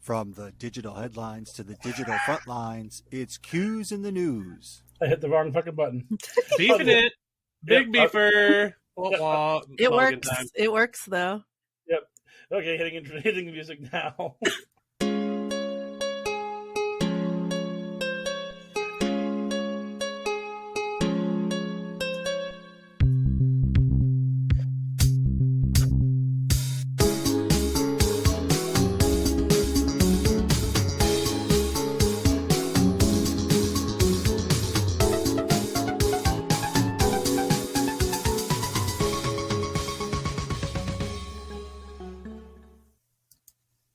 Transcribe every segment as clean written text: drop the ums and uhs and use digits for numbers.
From the digital headlines to the digital front lines, it's Q's in the news. I hit the wrong fucking button. Beefing it. Big beefer. It works. Time. It works, though. Yep. Okay, hitting the music now.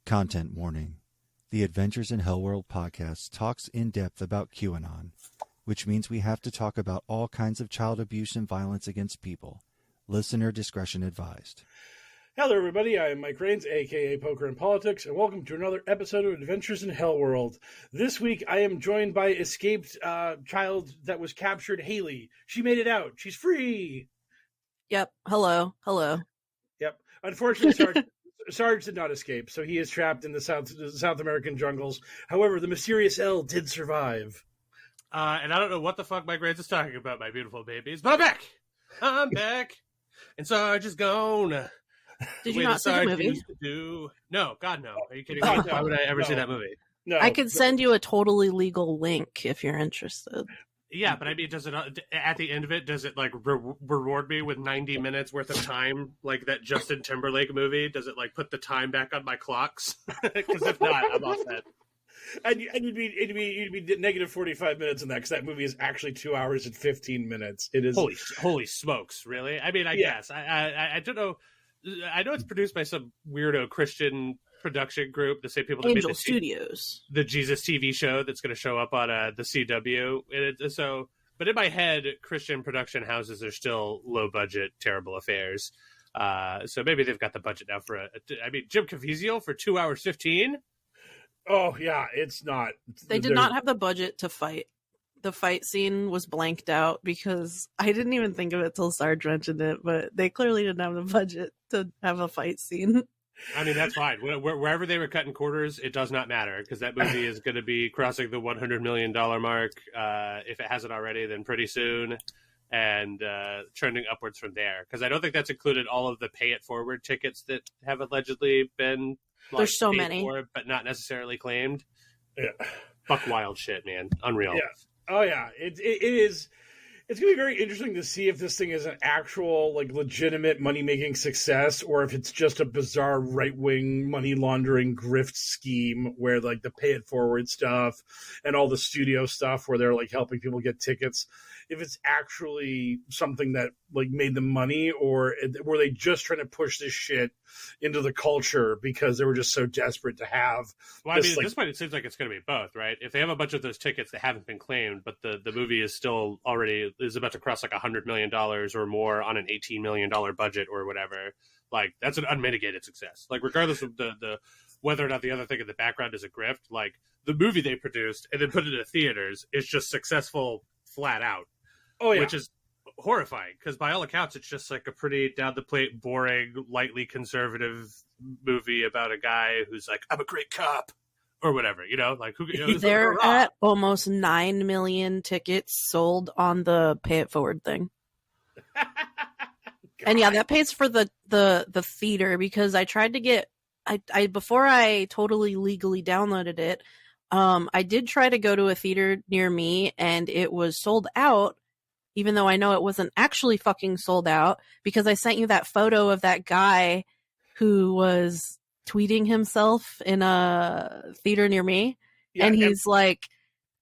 Content warning. The Adventures in HellwQrld podcast talks in depth about QAnon, which means we have to talk about all kinds of child abuse and violence against people. Listener discretion advised. Hello, everybody. I am Mike Rains, a.k.a. Poker and Politics, and welcome to another episode of Adventures in HellwQrld. This week, I am joined by escaped child that was captured, Haley. She made it out. She's free. Yep. Hello. Yep. Unfortunately, Sarge did not escape, so he is trapped in the South American jungles. However, the mysterious L did survive. And I don't know what the fuck Mike Rains is talking about, my beautiful babies, but I'm back. And Sarge is gone. Did you not see the movie? No, God, no. Are you kidding me? Why would I ever see that movie? No. I could send you a totally legal link if you're interested. Yeah, but I mean, does it at the end of it? Does it like reward me with 90 minutes worth of time, like that Justin Timberlake movie? Does it like put the time back on my clocks? Because if not, I'm off that. And you'd be negative 45 minutes in that because that movie is actually 2 hours and 15 minutes. It is holy smokes, really? I mean, I guess I don't know. I know it's produced by some weirdo Christian production group, the same people that Angel made Studios, the Jesus TV show that's going to show up on the CW. But in my head, Christian production houses are still low budget, terrible affairs. So maybe they've got the budget now for Jim Caviezel for 2 hours 15. Oh yeah, it's not. They did not have the budget to fight. The fight scene was blanked out because I didn't even think of it till Sarge mentioned it, but they clearly didn't have the budget to have a fight scene. I mean, that's fine. Wherever they were cutting quarters, it does not matter because that movie is going to be crossing the $100 million mark. If it hasn't already, then pretty soon, and trending upwards from there. Because I don't think that's included all of the pay it forward tickets that have allegedly been there's so many, but not necessarily claimed. Yeah. Buck wild shit, man. Unreal. Yeah. Oh yeah, it is. It's going to be very interesting to see if this thing is an actual, like, legitimate money-making success or if it's just a bizarre right-wing money laundering grift scheme where, like, the pay-it-forward stuff and all the studio stuff where they're, like, helping people get tickets, if it's actually something that, like, made them money or were they just trying to push this shit into the culture because they were just so desperate to have. Well, I mean, at this point, it seems like it's going to be both, right? If they have a bunch of those tickets that haven't been claimed, but the movie is still already is about to cross like $100 million or more on an $18 million budget or whatever, like that's an unmitigated success. Like regardless of the whether or not the other thing in the background is a grift, like the movie they produced and then put it into theaters is just successful flat out. Oh yeah, which is horrifying because by all accounts it's just like a pretty down the plate, boring, lightly conservative movie about a guy who's like, I'm a great cop. Or whatever, like who? They're at almost 9 million tickets sold on the pay it forward thing, and yeah, that pays for the theater because I tried to get I before I totally legally downloaded it. I did try to go to a theater near me, and it was sold out. Even though I know it wasn't actually fucking sold out because I sent you that photo of that guy who was tweeting himself in a theater near me, and he's like,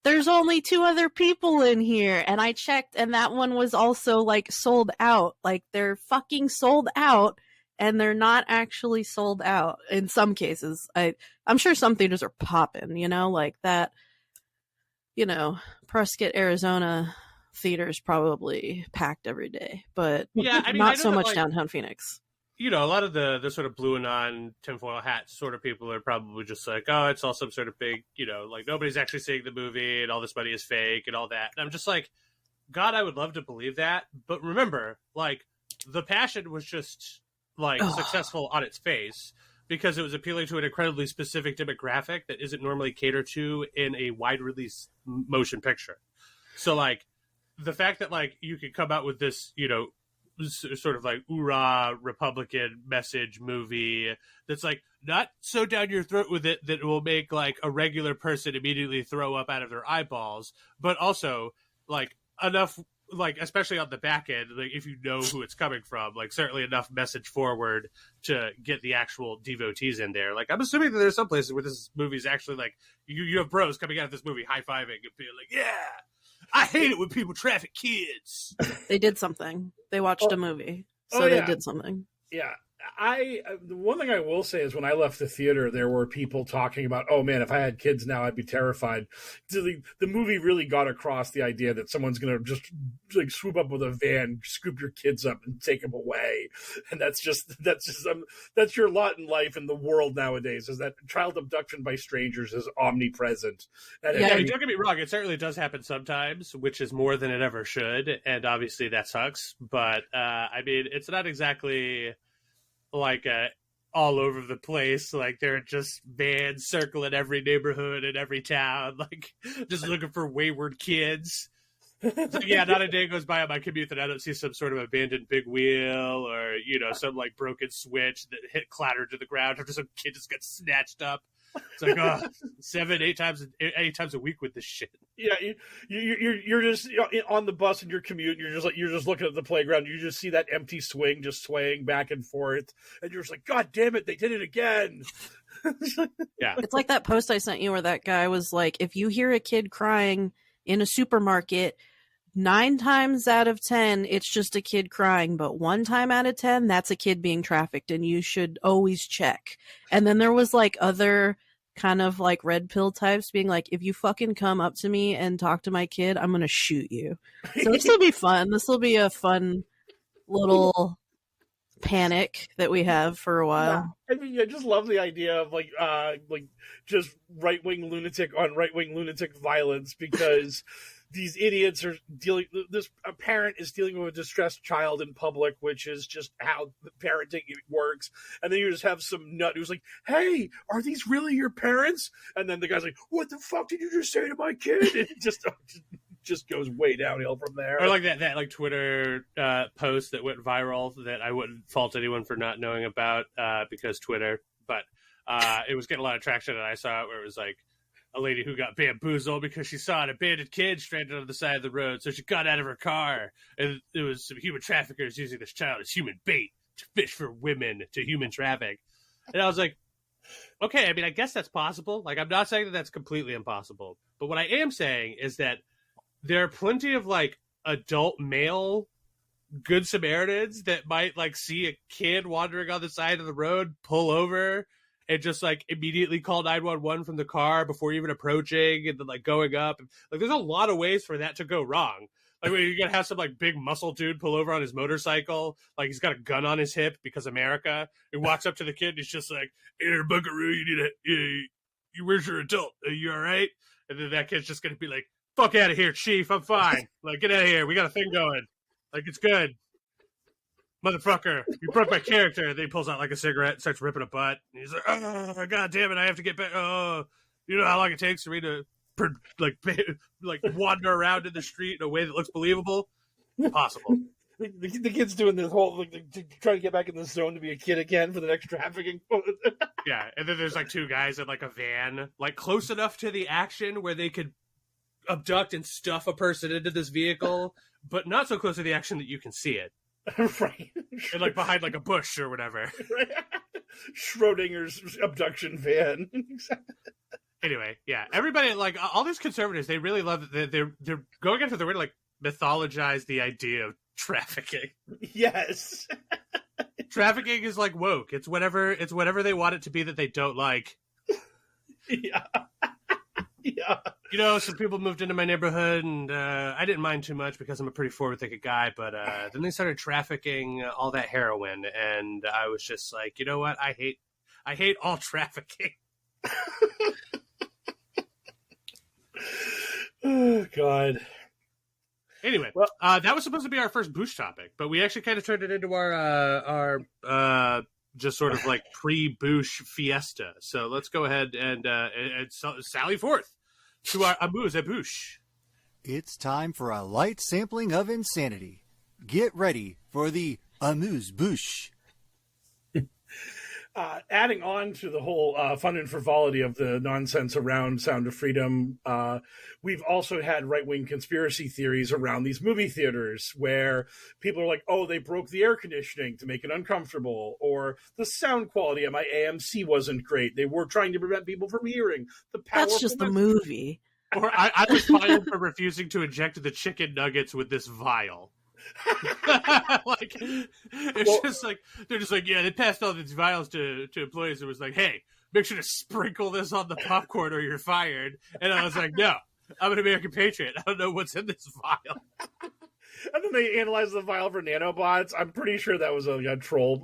there's only 2 other people in here, and I checked and that one was also like sold out. Like they're fucking sold out and they're not actually sold out in some cases. I'm sure some theaters are popping, like that, Prescott, Arizona theater's probably packed every day, but yeah, I mean, not so much downtown Phoenix. A lot of the sort of blue and on tinfoil hat sort of people are probably just like, oh, it's all some sort of big, like nobody's actually seeing the movie and all this money is fake and all that. And I'm just like, God, I would love to believe that. But remember, like, the passion was just like successful on its face. because it was appealing to an incredibly specific demographic that isn't normally catered to in a wide release motion picture. So like the fact that like you could come out with this, you know, sort of like hoorah Republican message movie that's like not so down your throat with it that it will make like a regular person immediately throw up out of their eyeballs, but also like enough, like especially on the back end, like if you know who it's coming from, like certainly enough message forward to get the actual devotees in there. Like I'm assuming that there's some places where this movie is actually like you have bros coming out of this movie high-fiving and being like, yeah, I hate it when people traffic kids. They did something. They watched a movie, so they did something. Yeah. The one thing I will say is when I left the theater, there were people talking about, oh man, if I had kids now, I'd be terrified. The movie really got across the idea that someone's going to just like swoop up with a van, scoop your kids up and take them away. And that's your lot in life in the world nowadays, is that child abduction by strangers is omnipresent. And I mean, don't get me wrong. It certainly does happen sometimes, which is more than it ever should. And obviously that sucks. But I mean, it's not exactly like all over the place. Like there are just vans circling every neighborhood in every town, like just looking for wayward kids. So, yeah, not a day goes by on my commute that I don't see some sort of abandoned big wheel or, you know, some like broken switch that clattered to the ground after some kid just got snatched up. It's like 7-8 times a week with this shit. Yeah, you're just on the bus in your commute. And you're just looking at the playground. You just see that empty swing just swaying back and forth, and you're just like, God damn it, they did it again. Yeah, it's like that post I sent you where that guy was like, if you hear a kid crying in a supermarket, 9 times out of 10, it's just a kid crying, but 1 time out of 10, that's a kid being trafficked, and you should always check. And then there was like other kind of like red pill types being like, if you fucking come up to me and talk to my kid, I'm gonna shoot you. So this will be fun. This will be a fun little panic that we have for a while. Yeah. I mean, I just love the idea of like just right-wing lunatic on right-wing lunatic violence, because these idiots are a parent is dealing with a distressed child in public, which is just how the parenting works. And then you just have some nut who's like, hey, are these really your parents? And then the guy's like, what the fuck did you just say to my kid? And it just goes way downhill from there. Or like that like Twitter post that went viral that I wouldn't fault anyone for not knowing about because Twitter, but it was getting a lot of traction, and I saw it where it was like a lady who got bamboozled because she saw an abandoned kid stranded on the side of the road, so she got out of her car, and it was some human traffickers using this child as human bait to fish for women to human traffic. And I was like, okay, I mean, I guess that's possible. Like, I'm not saying that that's completely impossible, but what I am saying is that there are plenty of like adult male good Samaritans that might like see a kid wandering on the side of the road, pull over, and just like immediately call 911 from the car before even approaching, and then like going up. Like there's a lot of ways for that to go wrong. Like when you're gonna have some like big muscle dude pull over on his motorcycle, like he's got a gun on his hip because America. He walks up to the kid and he's just like, "Hey, buckaroo, where's your adult? Are you all right?" And then that kid's just gonna be like, "Fuck out of here, chief. I'm fine. Like get out of here. We got a thing going. Like it's good." Motherfucker, you broke my character. And then he pulls out like a cigarette and starts ripping a butt. And he's like, oh, God damn it, I have to get back. Oh, you know how long it takes for me to like wander around in the street in a way that looks believable? Impossible. The kid's doing this whole, like, trying to get back in the zone to be a kid again for the next trafficking. Yeah, and then there's like 2 guys in like a van, like close enough to the action where they could abduct and stuff a person into this vehicle, but not so close to the action that you can see it. Right. And like behind like a bush or whatever. Right. Schrodinger's abduction van. Anyway, yeah. Everybody, like all these conservatives, they really love that they're going after the way to like mythologize the idea of trafficking. Yes. Trafficking is like woke. It's whatever they want it to be that they don't like. Yeah. Yeah. You know, some people moved into my neighborhood, and I didn't mind too much because I'm a pretty forward-thinking guy, but then they started trafficking all that heroin, and I was just like, you know what? I hate all trafficking. Oh, God. Anyway, well, that was supposed to be our first boosh topic, but we actually kind of turned it into our just sort of like pre-Bush fiesta. So let's go ahead and sally forth to our amuse-bouche. It's time for a light sampling of insanity. Get ready for the amuse-bouche. Adding on to the whole fun and frivolity of the nonsense around Sound of Freedom, we've also had right-wing conspiracy theories around these movie theaters where people are like, oh, they broke the air conditioning to make it uncomfortable, or the sound quality at my AMC wasn't great. They were trying to prevent people from hearing. That's just the movie. Or I was fired for refusing to inject the chicken nuggets with this vial. Like it's just like they're just like, yeah, they passed all these vials to employees. It was like, hey, make sure to sprinkle this on the popcorn or you're fired. And I was like, no, I'm an American patriot. I don't know what's in this vial. And then they analyzed the vial for nanobots. I'm pretty sure that was a troll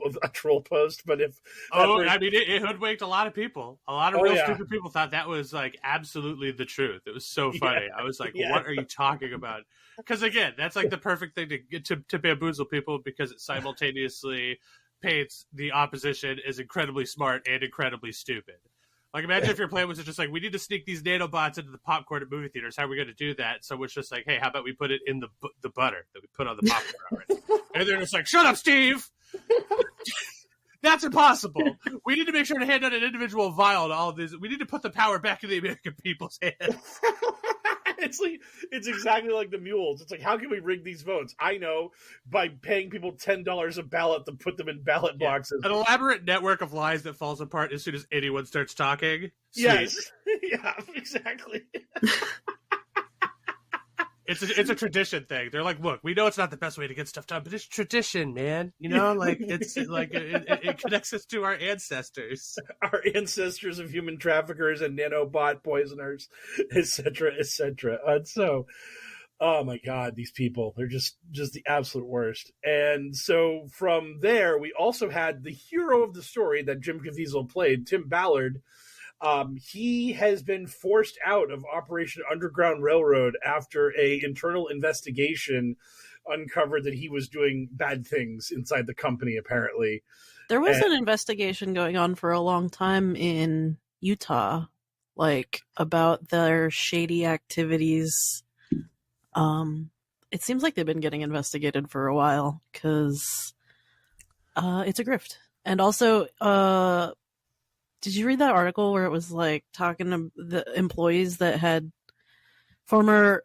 post. But if I mean, it hoodwinked a lot of people. A lot of stupid people thought that was like absolutely the truth. It was so funny. I was like, what are you talking about? Because again, that's like the perfect thing to get to bamboozle people, because it simultaneously paints the opposition as incredibly smart and incredibly stupid. Like, imagine if your plan was just like, we need to sneak these nanobots into the popcorn at movie theaters. How are we going to do that? So it's just like, hey, how about we put it in the butter that we put on the popcorn already? And they're just like, shut up, Steve! That's impossible. We need to make sure to hand out an individual vial to all of these. We need to put the power back in the American people's hands. It's exactly like the mules. It's like, how can we rig these votes? I know, by paying people $10 a ballot to put them in ballot boxes. An elaborate network of lies that falls apart as soon as anyone starts talking. Sweet. Yes. Yeah, exactly. It's a tradition thing. They're like, look, we know it's not the best way to get stuff done, but it's tradition, man. You know, like it's like it connects us to our ancestors, of human traffickers and nanobot poisoners, etc., etc. And so, oh my God, these people, they're just the absolute worst. And so from there, we also had the hero of the story that Jim Caviezel played, Tim Ballard. He has been forced out of Operation Underground Railroad after an internal investigation uncovered that he was doing bad things inside the company, apparently. There was an investigation going on for a long time in Utah, like, about their shady activities. It seems like they've been getting investigated for a while, because it's a grift. And also, did you read that article where it was like talking to the employees that had former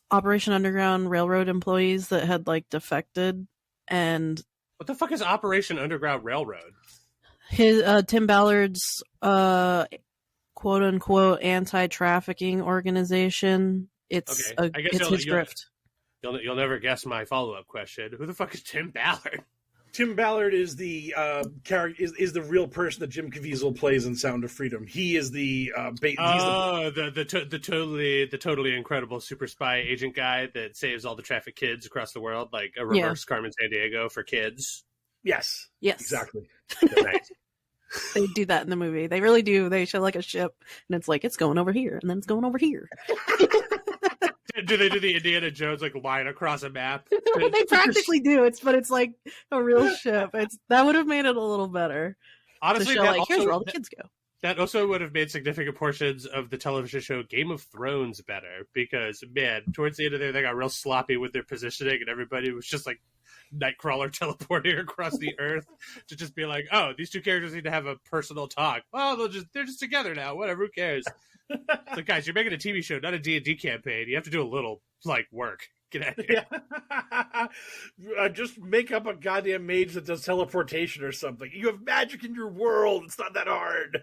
Operation Underground Railroad employees that had like defected? And what the fuck is Operation Underground Railroad? His Tim Ballard's quote unquote anti-trafficking organization. It's his grift. You'll never guess my follow-up question. Who the fuck is Tim Ballard? Tim Ballard is the character, is the real person that Jim Caviezel plays in Sound of Freedom. He is the the totally incredible super spy agent guy that saves all the trafficked kids across the world, like a reverse Carmen Sandiego for kids. Yes, exactly. Nice. They do that in the movie. They really do. They show like a ship, and it's like it's going over here, and then it's going over here. Do they do the Indiana Jones like line across a map? They practically do. It's like a real ship. That would have made it a little better. Honestly, to show, like, here's where all the kids go. That also would have made significant portions of the television show Game of Thrones better, because man, towards the end of there, they got real sloppy with their positioning, and everybody was just like Nightcrawler teleporting across the earth to just be like, oh, these two characters need to have a personal talk. Well, they're just together now. Whatever, who cares? It's like, guys, you're making a TV show, not a D&D campaign. You have to do a little like work. Get out of here. Yeah. Just make up a goddamn mage that does teleportation or something. You have magic in your world. It's not that hard.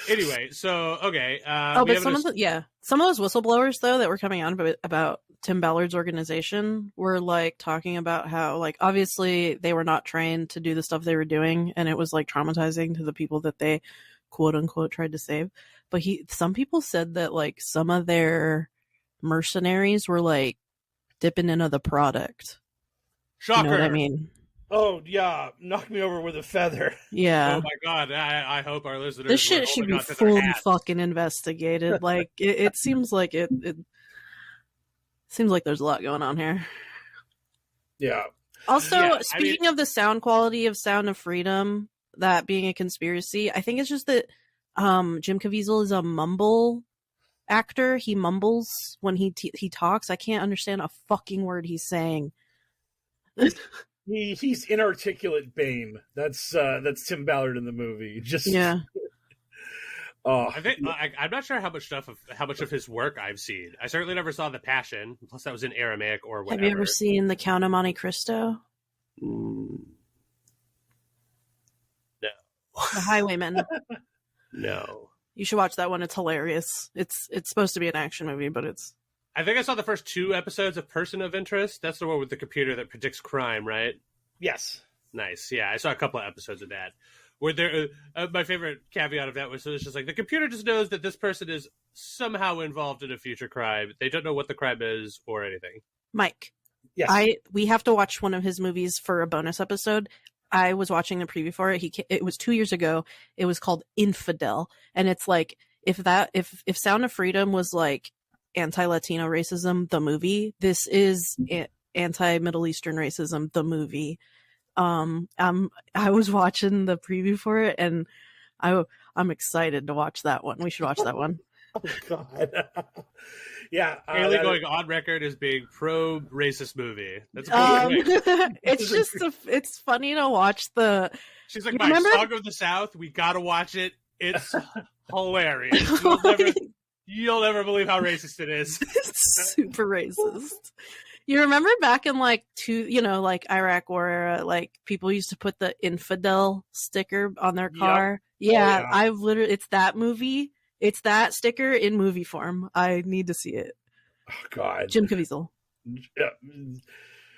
Anyway, so okay. But some of those whistleblowers though that were coming out about Tim Ballard's organization were like talking about how, like, obviously they were not trained to do the stuff they were doing, and it was like traumatizing to the people that they quote unquote tried to save. But some people said that like some of their mercenaries were like dipping into the product. Shocker. You know what I mean? Oh yeah, knock me over with a feather. Yeah. Oh my god, I hope our listeners. This shit should be fully fucking investigated. Like it seems like it seems like there's a lot going on here. Yeah. Also, Yeah, speaking of the sound quality of Sound of Freedom, that being a conspiracy, I think it's just that Jim Caviezel is a mumble actor. He mumbles when he talks. I can't understand a fucking word he's saying. He's inarticulate Bane. That's Tim Ballard in the movie. Just Yeah. I think I'm not sure how much of his work I've seen. I certainly never saw The Passion. Plus, that was in Aramaic or whatever. Have you ever seen The Count of Monte Cristo? No. The Highwayman. No. You should watch that one. It's hilarious. It's supposed to be an action movie, but it's... I think I saw the first 2 episodes of Person of Interest. That's the one with the computer that predicts crime, right? Yes. Nice. Yeah, I saw a couple of episodes of that. Where there, my favorite caveat of that was it's just like the computer just knows that this person is somehow involved in a future crime. They don't know what the crime is or anything. Mike. Yes. We have to watch one of his movies for a bonus episode. I was watching the preview for it. It was 2 years ago. It was called Infidel, and it's like if Sound of Freedom was like anti-Latino racism, the movie, this is anti-Middle Eastern racism, the movie. I was watching the preview for it, and I'm excited to watch that one. We should watch that one. Oh God. Yeah, Haley going on record as being pro-racist movie. That's a good it's just it's funny to watch the. She's like, my Song of the South. We gotta watch it. It's hilarious. You'll never believe how racist it is. It's super racist. You remember back in like like Iraq War era, like people used to put the infidel sticker on their car. Yep. Yeah, I've literally, it's that movie. It's that sticker in movie form. I need to see it. Oh God, Jim Caviezel.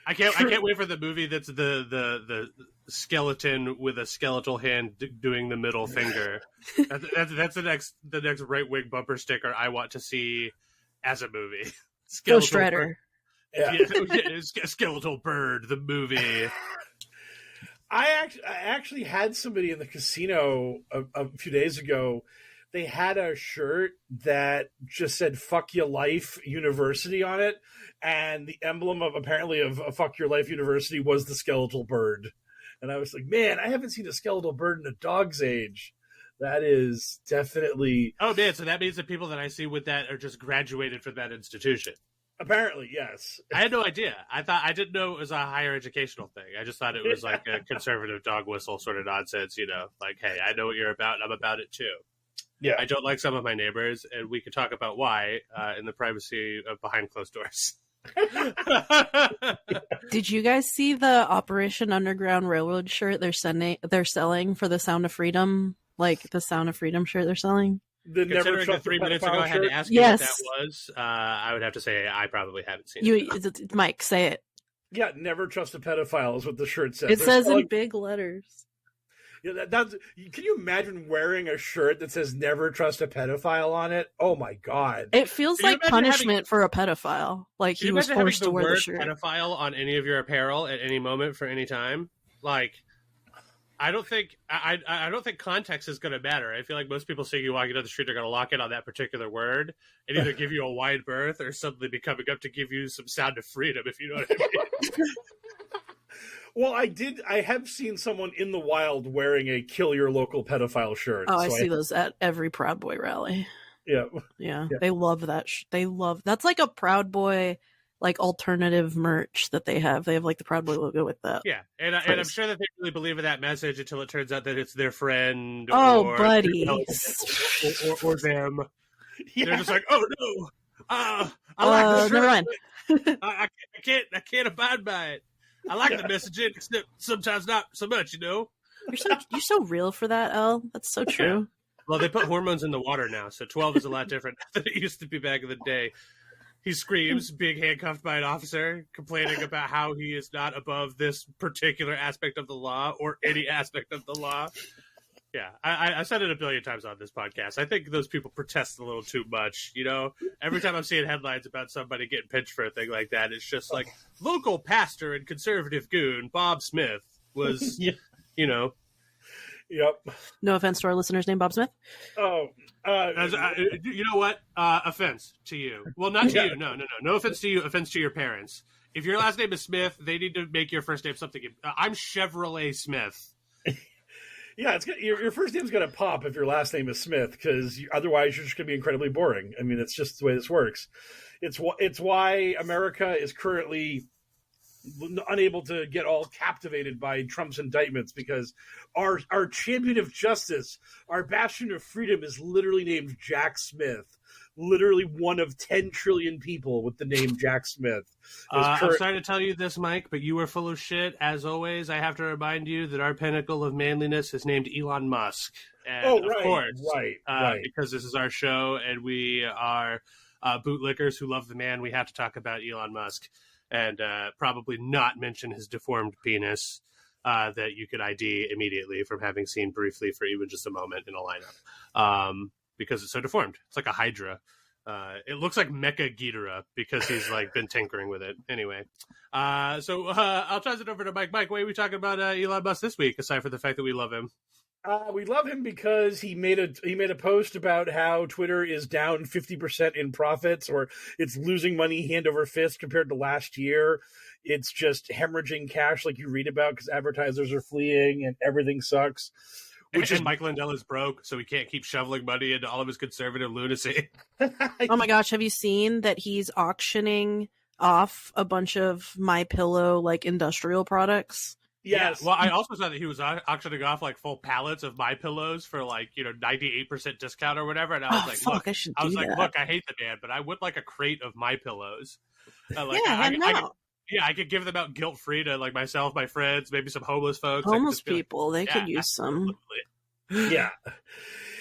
I can't wait for the movie that's the skeleton with a skeletal hand doing the middle finger. That's the next right wing bumper sticker I want to see as a movie. Ghost Rider. Yeah. Skeletal Bird, the movie. I actually had somebody in the casino a few days ago. They had a shirt that just said "Fuck Your Life University" on it, and the emblem of Fuck Your Life University was the skeletal bird. And I was like, man, I haven't seen a skeletal bird in a dog's age. That is definitely... Oh, man, so that means the people that I see with that are just graduated from that institution. Apparently, yes. I had no idea. I didn't know it was a higher educational thing. I just thought it was like a conservative dog whistle sort of nonsense, like, hey, I know what you're about, and I'm about it too. Yeah. I don't like some of my neighbors, and we could talk about why in the privacy of behind closed doors. Did you guys see the Operation Underground Railroad shirt they're selling for the Sound of Freedom? Like the Sound of Freedom shirt they're selling? Considering the 3 minutes ago I had to ask you what that was, I would have to say I probably haven't seen it. Mike, say it. Yeah, never trust a pedophile is what the shirt says. It says in big letters. Yeah, can you imagine wearing a shirt that says "Never trust a pedophile" on it? Oh my God! It feels like punishment for a pedophile. Like he was forced to wear the shirt. Pedophile on any of your apparel at any moment for any time. Like, I don't think context is going to matter. I feel like most people seeing you walking down the street are going to lock in on that particular word and either give you a wide berth or suddenly be coming up to give you some Sound of Freedom, if you know what I mean. Well, I have seen someone in the wild wearing a "Kill Your Local Pedophile" shirt. Oh, I see those at every Proud Boy rally. Yeah. They love that. That's like a Proud Boy, like alternative merch that they have. They have like the Proud Boy logo with that. Yeah, and I'm sure that they really believe in that message until it turns out that it's their friend. Or buddy, or them. Yeah. They're just like, oh no, I like never mind. I can't abide by it. I like the messaging, except sometimes not so much, You're so real for that, Elle. That's so true. Yeah. Well, they put hormones in the water now, so 12 is a lot different than it used to be back in the day. He screams, being handcuffed by an officer, complaining about how he is not above this particular aspect of the law or any aspect of the law. Yeah, I said it a billion times on this podcast. I think those people protest a little too much. Every time I'm seeing headlines about somebody getting pinched for a thing like that, it's just like local pastor and conservative goon Bob Smith was, Yep. No offense to our listeners named Bob Smith. Oh, you know what? Offense to you. Well, not to you. No. No offense to you. Offense to your parents. If your last name is Smith, they need to make your first name something. I'm Chevrolet Smith. Yeah, it's your first name's gonna pop if your last name is Smith, because otherwise you're just gonna be incredibly boring. I mean, it's just the way this works. It's why America is currently unable to get all captivated by Trump's indictments, because our champion of justice, our bastion of freedom, is literally named Jack Smith. Literally one of 10 trillion people with the name Jack Smith. I'm sorry to tell you this, Mike, but you were full of shit. As always, I have to remind you that our pinnacle of manliness is named Elon Musk. And of course, because this is our show and we are bootlickers who love the man, we have to talk about Elon Musk and probably not mention his deformed penis that you could ID immediately from having seen briefly for even just a moment in a lineup. Because it's so deformed. It's like a hydra. It looks like Mecha Ghidorah because he's like been tinkering with it. Anyway, so I'll toss it over to Mike. Mike, what are we talking about Elon Musk this week, aside from the fact that we love him? We love him because he made a post about how Twitter is down 50% in profits, or it's losing money hand over fist compared to last year. It's just hemorrhaging cash like you read about because advertisers are fleeing and everything sucks. And Mike Lindell is broke, so he can't keep shoveling money into all of his conservative lunacy. Oh my gosh, have you seen that he's auctioning off a bunch of MyPillow like industrial products? Yes. Yeah, well, I also saw that he was auctioning off like full pallets of MyPillows for like 98% discount or whatever, and I was look, I hate the man, but I would like a crate of MyPillows. I could give them out guilt free to like myself, my friends, maybe some homeless folks. Homeless people, they could use some. Yeah.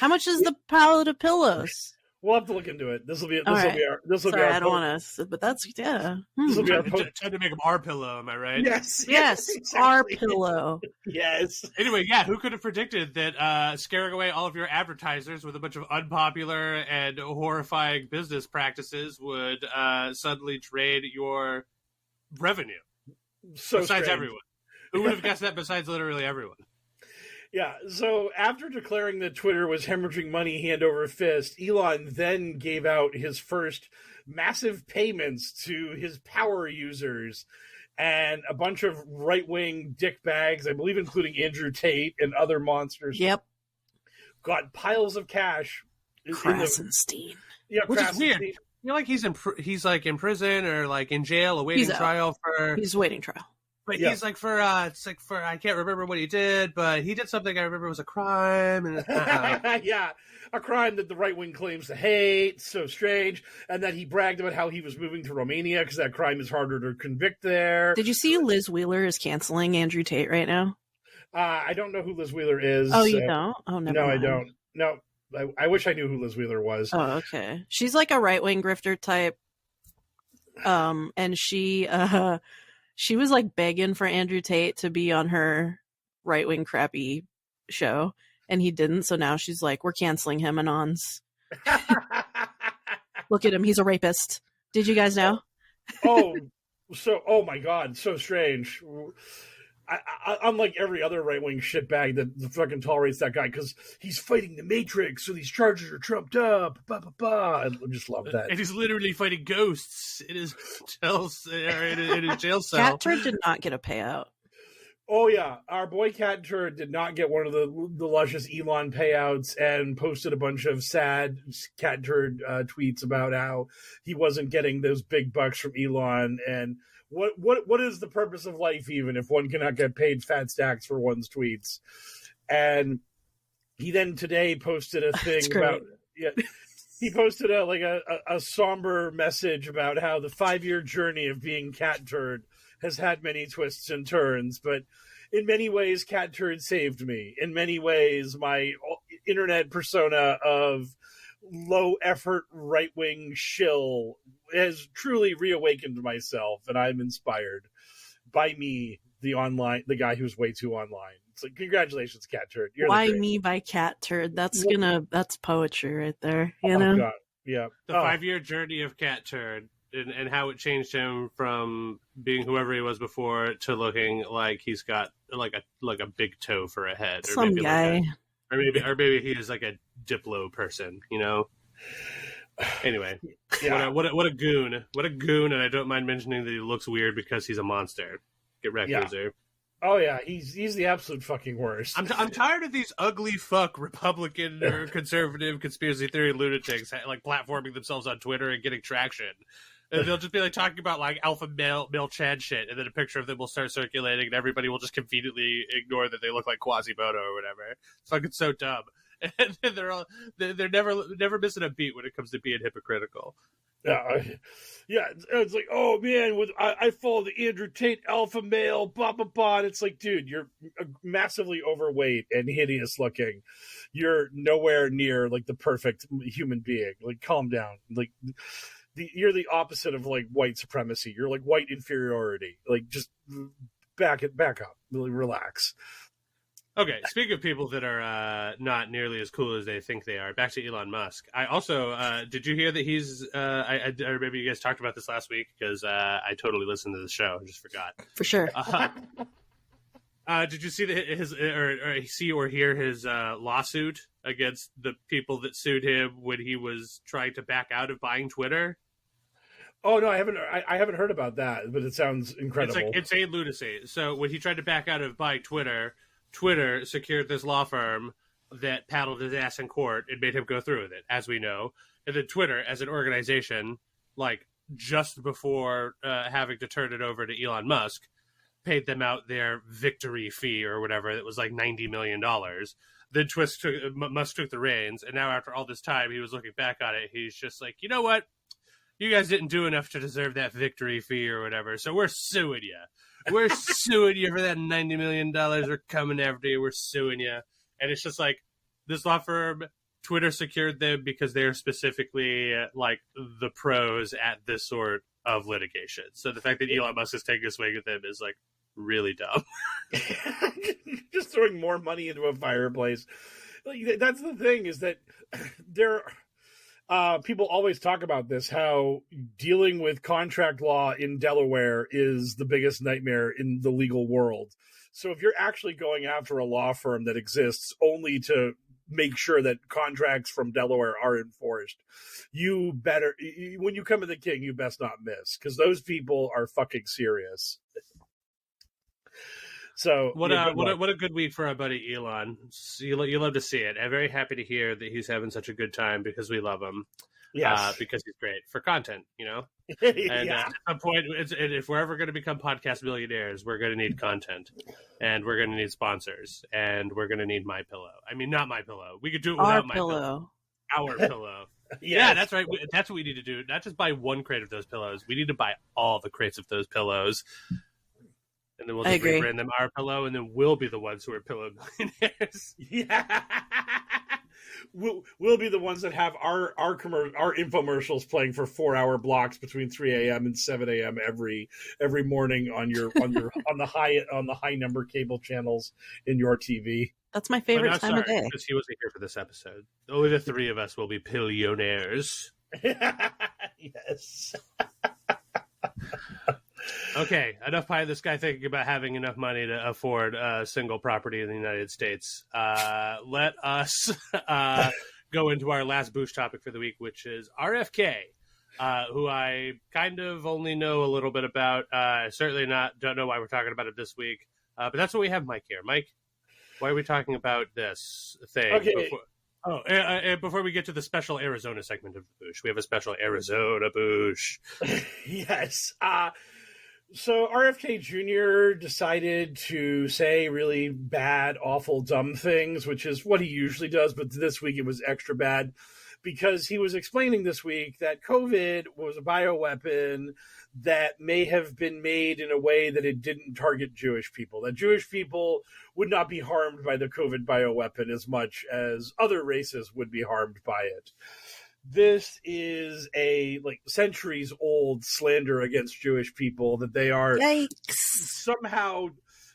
How much is the pallet of pillows? We'll have to look into it. This will be our. I don't want to, but that's This will be our. Trying to make them our pillow. Am I right? Yes. Exactly. Our pillow. Yes. Anyway, yeah. Who could have predicted that scaring away all of your advertisers with a bunch of unpopular and horrifying business practices would suddenly drain your revenue? So besides strange. Everyone. Who would have guessed that besides literally everyone? Yeah, so after declaring that Twitter was hemorrhaging money hand over fist, Elon then gave out his first massive payments to his power users, and a bunch of right-wing dickbags, I believe including Andrew Tate and other monsters, got piles of cash. Krasenstein. Which is weird. I feel like he's like in prison or like in jail awaiting trial for... He's waiting trial. But he's like it's like for I can't remember what he did, but he did something I remember was a crime. And yeah, a crime that the right wing claims to hate. So strange, and that he bragged about how he was moving to Romania because that crime is harder to convict there. Did you see Liz Wheeler is canceling Andrew Tate right now? I don't know who Liz Wheeler is. Oh, you don't? Oh, never no, mind. I don't. No, I wish I knew who Liz Wheeler was. Oh, okay. She's like a right wing grifter type. And she was like begging for Andrew Tate to be on her right wing crappy show, and he didn't. So now she's like, we're canceling him, Anons. Look at him. He's a rapist. Did you guys know? Oh my God. So strange. I'm like every other right-wing shitbag that fucking tolerates that guy because he's fighting the Matrix, so these charges are trumped up. I just love that. And he's literally fighting ghosts in his jail cell. Cat Turd did not get a payout. Oh yeah, our boy Cat Turd did not get one of the luscious Elon payouts, and posted a bunch of sad Cat Turd tweets about how he wasn't getting those big bucks from Elon. And what is the purpose of life even if one cannot get paid fat stacks for one's tweets? And he then today posted a thing about he posted a somber message about how the 5-year journey of being Cat Turd has had many twists and turns, but in many ways Cat Turd saved me. In many ways my internet persona of low effort right-wing shill has truly reawakened myself, and I'm inspired by me, the guy who's way too online. It's like, congratulations, Cat Turd. Why me by Cat Turd? That's poetry right there. You know? God. Yeah. The 5-year journey of Cat Turd and how it changed him from being whoever he was before to looking like he's got like a big toe for a head, or some maybe guy. or maybe he is like a Diplo person, you know? Anyway, Yeah. what a goon. What a goon, and I don't mind mentioning that he looks weird because he's a monster. Get wrecked, loser. Oh yeah, he's the absolute fucking worst. I'm tired of these ugly fuck Republican or conservative conspiracy theory lunatics like platforming themselves on Twitter and getting traction. And they'll just be like talking about like alpha male Chad shit, and then a picture of them will start circulating, and everybody will just conveniently ignore that they look like Quasimodo or whatever. It's fucking so dumb. And they're never missing a beat when it comes to being hypocritical. Yeah, it's like, oh man, I follow the Andrew Tate alpha male, blah blah blah. And it's like, dude, you're massively overweight and hideous looking. You're nowhere near like the perfect human being. Like, calm down. Like, you're the opposite of like white supremacy. You're like white inferiority. Like, just back up. Really relax. Okay, speaking of people that are not nearly as cool as they think they are, back to Elon Musk. I also, did you hear that he's, or maybe you guys talked about this last week, because I totally listened to the show and just forgot. For sure. Did you see see or hear his lawsuit against the people that sued him when he was trying to back out of buying Twitter? Oh no, I haven't heard about that, but it sounds incredible. It's like insane lunacy. So when he tried to back out of buying Twitter secured this law firm that paddled his ass in court and made him go through with it, as we know. And then Twitter, as an organization, like just before having to turn it over to Elon Musk, paid them out their victory fee or whatever. That was like $90 million. Then Musk took the reins, and now after all this time, he was looking back on it. He's just like, you know what? You guys didn't do enough to deserve that victory fee or whatever, so we're suing you. We're suing you for that $90 million. We're coming after you. We're suing you. And it's just like, this law firm, Twitter secured them because they're specifically like the pros at this sort of litigation. So the fact that Elon Musk is taking a swing at them is like really dumb. Just throwing more money into a fireplace. Like, that's the thing, is that people always talk about this, how dealing with contract law in Delaware is the biggest nightmare in the legal world. So if you're actually going after a law firm that exists only to make sure that contracts from Delaware are enforced, you better, when you come to the king, you best not miss, because those people are fucking serious. So what a good week for our buddy Elon. You love to see it. I'm very happy to hear that he's having such a good time, because we love him. Yes. Because he's great for content, you know? And at some point, if we're ever going to become podcast millionaires, we're going to need content, and we're going to need sponsors, and we're going to need My Pillow. I mean, not My Pillow. We could do it without My Pillow. Our pillow. Yeah, that's right. That's what we need to do. Not just buy one crate of those pillows. We need to buy all the crates of those pillows. And then we'll just rebrand them Our Pillow, and then we'll be the ones who are pillow millionaires. Yeah. We'll be the ones that have our infomercials playing for 4-hour blocks between 3 a.m. and 7 a.m. every morning on the high number cable channels in your TV. That's my favorite time of day. Because he wasn't here for this episode. Only the three of us will be pillionaires. Yes. Okay, enough pie in the sky thinking about having enough money to afford a single property in the United States. Let us go into our last boosh topic for the week, which is RFK, who I kind of only know a little bit about. Certainly don't know why we're talking about it this week. But that's what we have Mike here. Mike, why are we talking about this thing? Okay. Before we get to the special Arizona segment of the boosh, we have a special Arizona boosh. Yes. So RFK Jr. decided to say really bad, awful, dumb things, which is what he usually does. But this week it was extra bad, because he was explaining this week that COVID was a bioweapon that may have been made in a way that it didn't target Jewish people, that Jewish people would not be harmed by the COVID bioweapon as much as other races would be harmed by it. This is a centuries old slander against Jewish people, that they are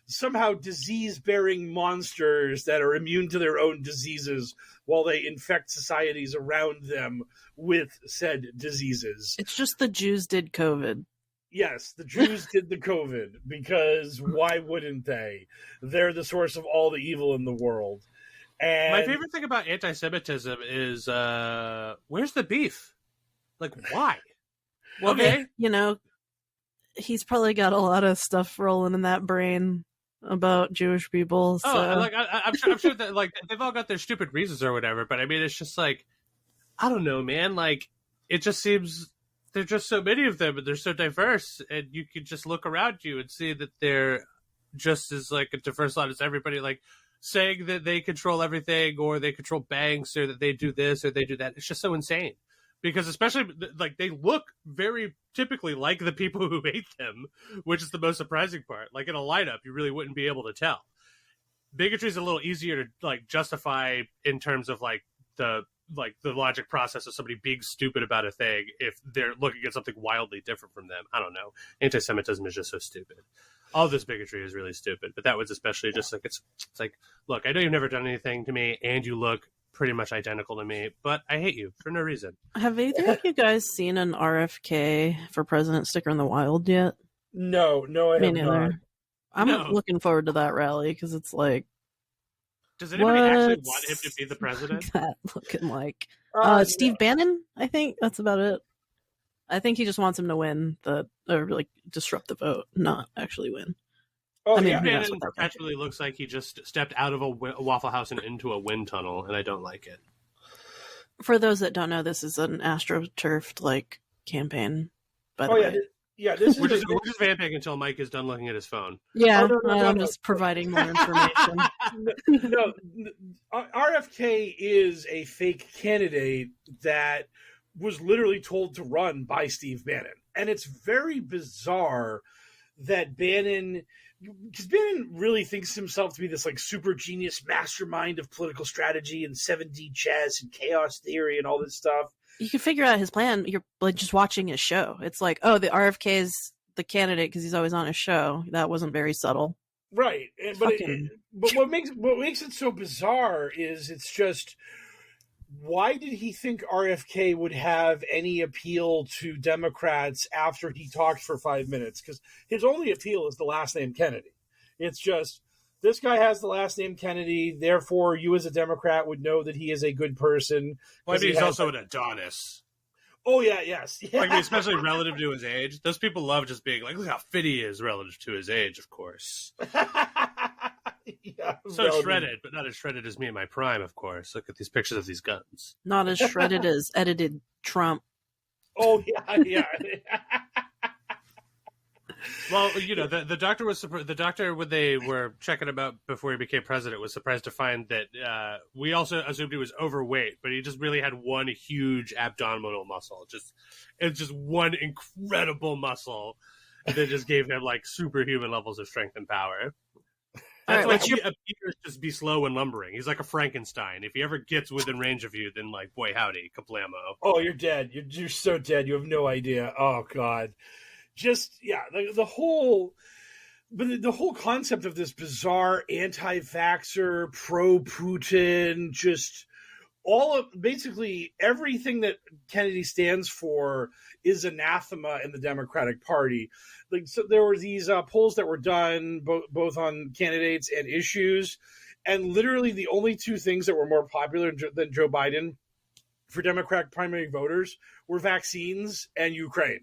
somehow disease-bearing monsters that are immune to their own diseases while they infect societies around them with said diseases. It's just the Jews did COVID. Yes, the Jews did the COVID, because why wouldn't they? They're the source of all the evil in the world. And my favorite thing about anti-Semitism is where's the beef? Like, why? Well, Okay. he's probably got a lot of stuff rolling in that brain about Jewish people. So. Oh, like I'm sure that like they've all got their stupid reasons or whatever. But I mean, it's just like, I don't know, man. Like, it just seems there's just so many of them, and they're so diverse, and you can just look around you and see that they're just as like a diverse lot as everybody. Like, saying that they control everything, or they control banks, or that they do this or they do that. It's just so insane. Because especially, like, they look very typically like the people who hate them, which is the most surprising part. Like, in a lineup, you really wouldn't be able to tell. Bigotry is a little easier to, like, justify in terms of, like, the logic process of somebody being stupid about a thing if they're looking at something wildly different from them. I don't know. Anti-Semitism is just so stupid. All this bigotry is really stupid, but that was especially just like, it's like, look, I know you've never done anything to me, and you look pretty much identical to me, but I hate you for no reason. Have either of you guys seen an RFK for president sticker in the wild yet? No, I have not. I'm looking forward to that rally because it's like, does anybody actually want him to be the president? That looking like Steve Bannon? I think that's about it. I think he just wants him to win or like disrupt the vote, not actually win. Oh, Steve Bannon actually looks like he just stepped out of a Waffle House and into a wind tunnel, and I don't like it. For those that don't know, this is an AstroTurfed like campaign. By the way. This we're just vamping until Mike is done looking at his phone. Yeah, I'm just providing more information. No, RFK is a fake candidate that was literally told to run by Steve Bannon, and it's very bizarre that Bannon, because Bannon really thinks himself to be this like super genius mastermind of political strategy and 7D chess and chaos theory and all this stuff. You can figure out his plan. You're like just watching his show. It's like, oh, the RFK is the candidate because he's always on his show. That wasn't very subtle, right? But what makes it so bizarre is it's just, why did he think RFK would have any appeal to Democrats after he talked for 5 minutes? Because his only appeal is the last name Kennedy. It's just, this guy has the last name Kennedy, therefore you as a Democrat would know that he is a good person. Well, I mean, he's also an Adonis. Oh, yeah, yes. Yeah. Like, especially relative to his age. Those people love just being like, look how fit he is relative to his age, of course. Yeah, so shredded, but not as shredded as me in my prime, of course. Look at these pictures of these guns. Not as shredded as edited Trump. Oh, yeah. Well, the doctor was surprised. The doctor, when they were checking him out before he became president, was surprised to find that we also assumed he was overweight, but he just really had one huge abdominal muscle. It's just one incredible muscle that just gave him like superhuman levels of strength and power. That's why he appears to be slow and lumbering. He's like a Frankenstein. If he ever gets within range of you, then like, boy, howdy, kablamo. Oh, you're dead. You're so dead. You have no idea. Oh, God. Just, yeah, the whole concept of this bizarre anti-vaxxer, pro-Putin, just basically everything that Kennedy stands for is anathema in the Democratic Party. Like, so there were these polls that were done both on candidates and issues, and literally the only two things that were more popular than Joe Biden for Democratic primary voters were vaccines and Ukraine.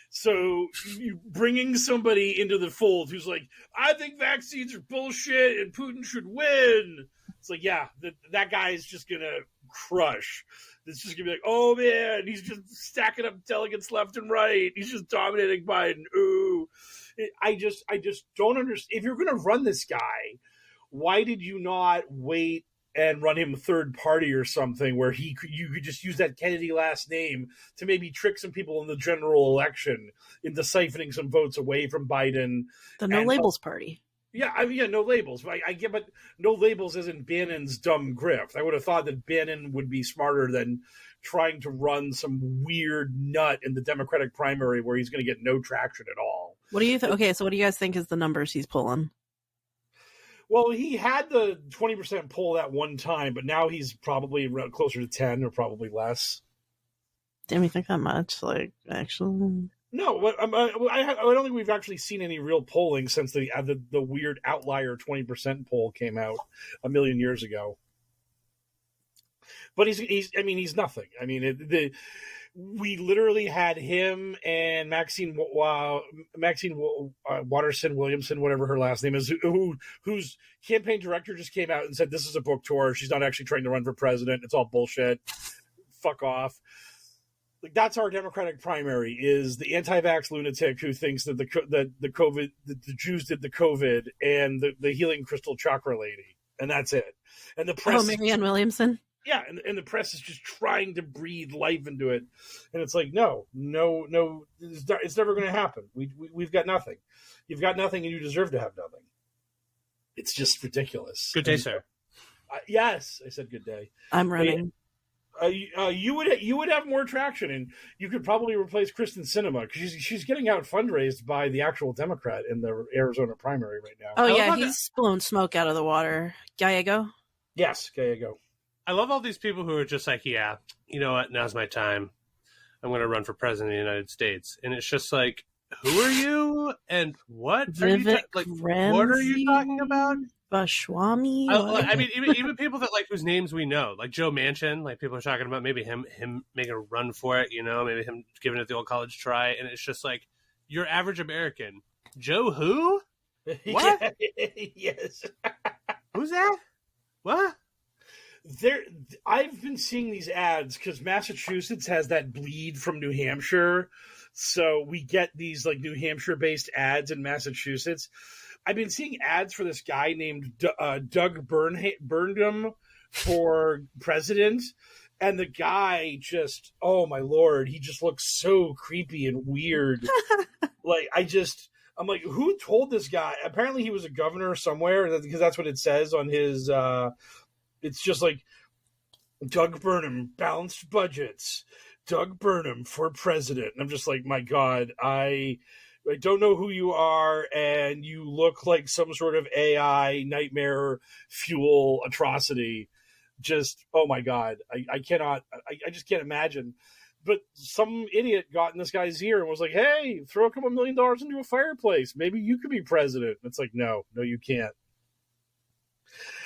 So you bringing somebody into the fold who's like, I think vaccines are bullshit and Putin should win. It's like, yeah, that guy is just going to crush. It's just going to be like, oh, man, he's just stacking up delegates left and right. He's just dominating Biden. Ooh. I just don't understand. If you're going to run this guy, why did you not wait and run him third party or something where you could just use that Kennedy last name to maybe trick some people in the general election into siphoning some votes away from Biden? The No Labels Party. Yeah, no labels. But I get, but no labels as in Bannon's dumb grift. I would have thought that Bannon would be smarter than trying to run some weird nut in the Democratic primary where he's going to get no traction at all. What do you think? Okay, so what do you guys think is the numbers he's pulling? Well, he had the 20% poll that one time, but now he's probably closer to 10 or probably less. Damn, you think that much? Like, actually? No, I don't think we've actually seen any real polling since the weird outlier 20% poll came out a million years ago. But he's nothing. I mean, we literally had him and Maxine Watterson Williamson, whatever her last name is, whose campaign director just came out and said this is a book tour. She's not actually trying to run for president. It's all bullshit. Fuck off. Like, that's our Democratic primary, is the anti-vax lunatic who thinks that the Jews did the COVID, and the healing crystal chakra lady, and that's it. And the press, Marianne Williamson. Yeah, and the press is just trying to breathe life into it, and it's like, no, it's never going to happen. We've got nothing. You've got nothing, and you deserve to have nothing. It's just ridiculous. Good day, sir. Yes, I said good day. I'm running. You would have more traction, and you could probably replace Kristen Sinema, because she's getting out fundraised by the actual Democrat in the Arizona primary right now. Oh yeah, he's blown smoke out of the water. Gallego? Yes, Gallego. I love all these people who are just like, yeah, you know what? Now's my time. I'm going to run for president of the United States, and it's just like, who are you, and what are you what are you talking about? Bashwami. I mean, even people that like whose names we know, like Joe Manchin, like people are talking about maybe him making a run for it, you know, maybe him giving it the old college try, and it's just like, your average American. Joe who? What? Yes. Who's that? What? I've been seeing these ads because Massachusetts has that bleed from New Hampshire, so we get these like New Hampshire-based ads in Massachusetts. I've been seeing ads for this guy named Doug Burnham for president, and the guy just, oh my lord, he just looks so creepy and weird. I'm like, who told this guy? Apparently he was a governor somewhere, because that's what it says on his, it's just like, Doug Burnham, balanced budgets, Doug Burnham for president. And I'm just like, my God, I don't know who you are, and you look like some sort of AI nightmare fuel atrocity. Just, oh my God, I just can't imagine. But some idiot got in this guy's ear and was like, hey, throw a couple $1 million into a fireplace. Maybe you could be president. It's like, no, you can't.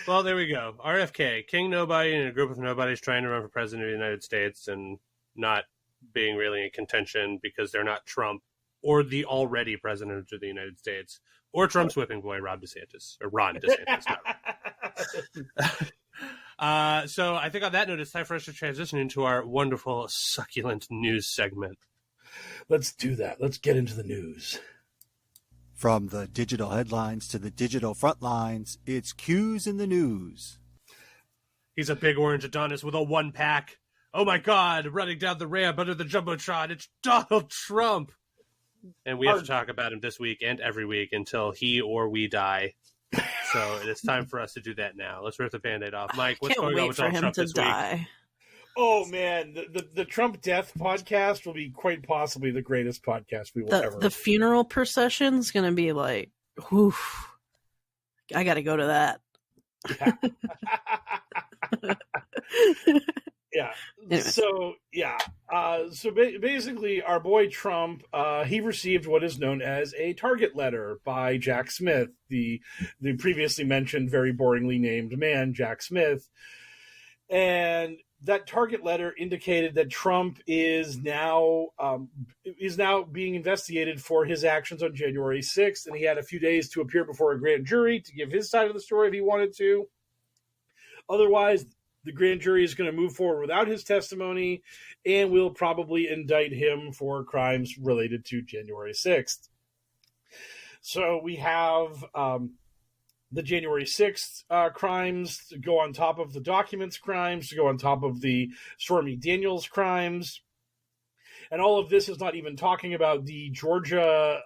Well, there we go. RFK, King Nobody in a group of nobodies trying to run for president of the United States and not being really in contention because they're not Trump or the already president of the United States or Trump's whipping boy, Ron DeSantis. So I think on that note, it's time for us to transition into our wonderful, succulent news segment. Let's do that. Let's get into the news. From the digital headlines to the digital front lines, it's Q's in the news. He's a big orange Adonis with a one-pack. Oh my God, running down the ramp under the Jumbotron, it's Donald Trump. And we have to talk about him this week and every week until he or we die. So it is time for us to do that now. Let's rip the Band-Aid off. Mike, what's going on with Donald Trump this week? Oh, man, the Trump death podcast will be quite possibly the greatest podcast we will ever. The funeral procession's going to be like, whew, I got to go to that. Yeah. Anyway. So basically, our boy Trump, he received what is known as a target letter by Jack Smith, the previously mentioned, very boringly named man, Jack Smith. And that target letter indicated that Trump is now being investigated for his actions on January 6th, and he had a few days to appear before a grand jury to give his side of the story if he wanted to. Otherwise, the grand jury is going to move forward without his testimony and will probably indict him for crimes related to January 6th. So we have the January 6th crimes to go on top of the documents crimes, to go on top of the Stormy Daniels crimes. And all of this is not even talking about the Georgia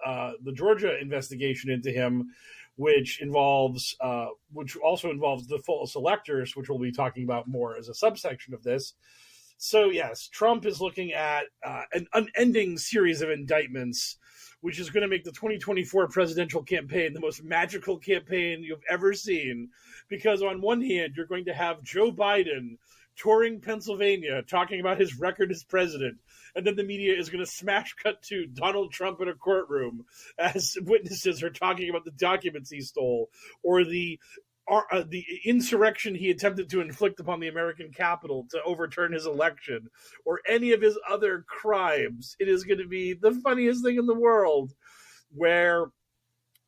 investigation into him, which also involves the false electors, which we'll be talking about more as a subsection of this. So yes, Trump is looking at an unending series of indictments, which is going to make the 2024 presidential campaign the most magical campaign you've ever seen. Because on one hand, you're going to have Joe Biden touring Pennsylvania, talking about his record as president. And then the media is going to smash cut to Donald Trump in a courtroom as witnesses are talking about the documents he stole, or the the insurrection he attempted to inflict upon the American capital to overturn his election, or any of his other crimes, it is going to be the funniest thing in the world, where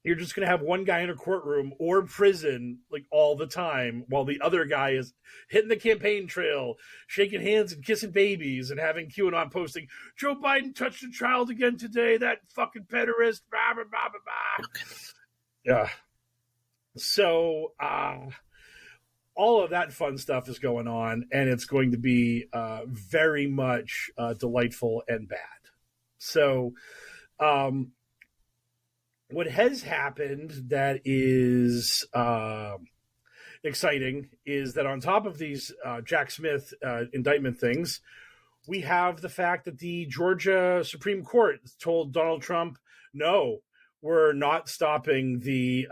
you're just going to have one guy in a courtroom or prison like all the time, while the other guy is hitting the campaign trail, shaking hands and kissing babies, and having QAnon posting, Joe Biden touched a child again today, that fucking pederast, blah, blah, blah, blah, blah. Yeah. So all of that fun stuff is going on, and it's going to be very much delightful and bad. So what has happened that is exciting is that on top of these Jack Smith indictment things, we have the fact that the Georgia Supreme Court told Donald Trump, no, we're not stopping the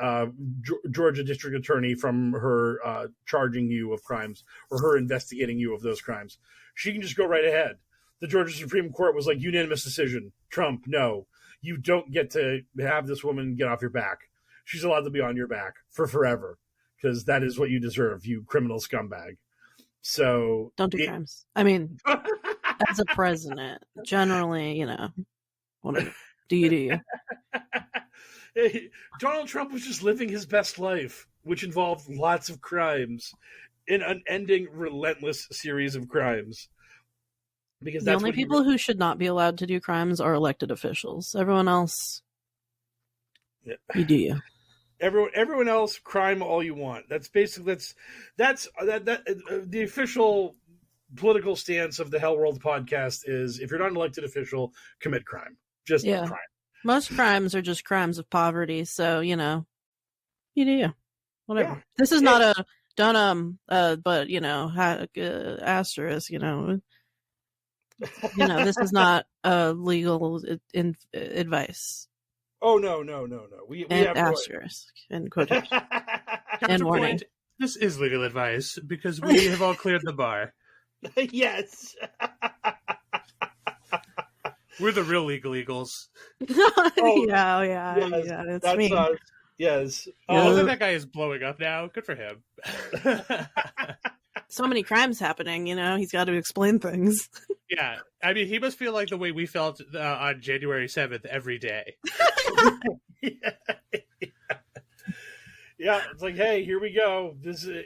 Georgia district attorney from her charging you of crimes or her investigating you of those crimes. She can just go right ahead. The Georgia Supreme Court was like, unanimous decision. Trump, no. You don't get to have this woman get off your back. She's allowed to be on your back for forever, because that is what you deserve, you criminal scumbag. So don't do crimes. I mean, as a president, generally, whatever. Do you? Donald Trump was just living his best life, which involved lots of crimes, an unending, relentless series of crimes. Because the only people who should not be allowed to do crimes are elected officials. Everyone else, yeah. You do you. Everyone else, crime all you want. That's basically that's the official political stance of the HellwQrld podcast is: if you're not an elected official, commit crime. Just crime. Most crimes are just crimes of poverty. So you do you. Whatever. Yeah. This is not a Dunham, but asterisk. This is not legal advice. Oh no! We have asterisk and quotation and warning. This is legal advice because we have all cleared the bar. Yes, we're the real legal eagles. Yeah. That's me. Yes. Look at that guy is blowing up now. Good for him. So many crimes happening, he's got to explain things. Yeah, I mean, he must feel like the way we felt on January 7th every day. Yeah, it's like, hey, here we go.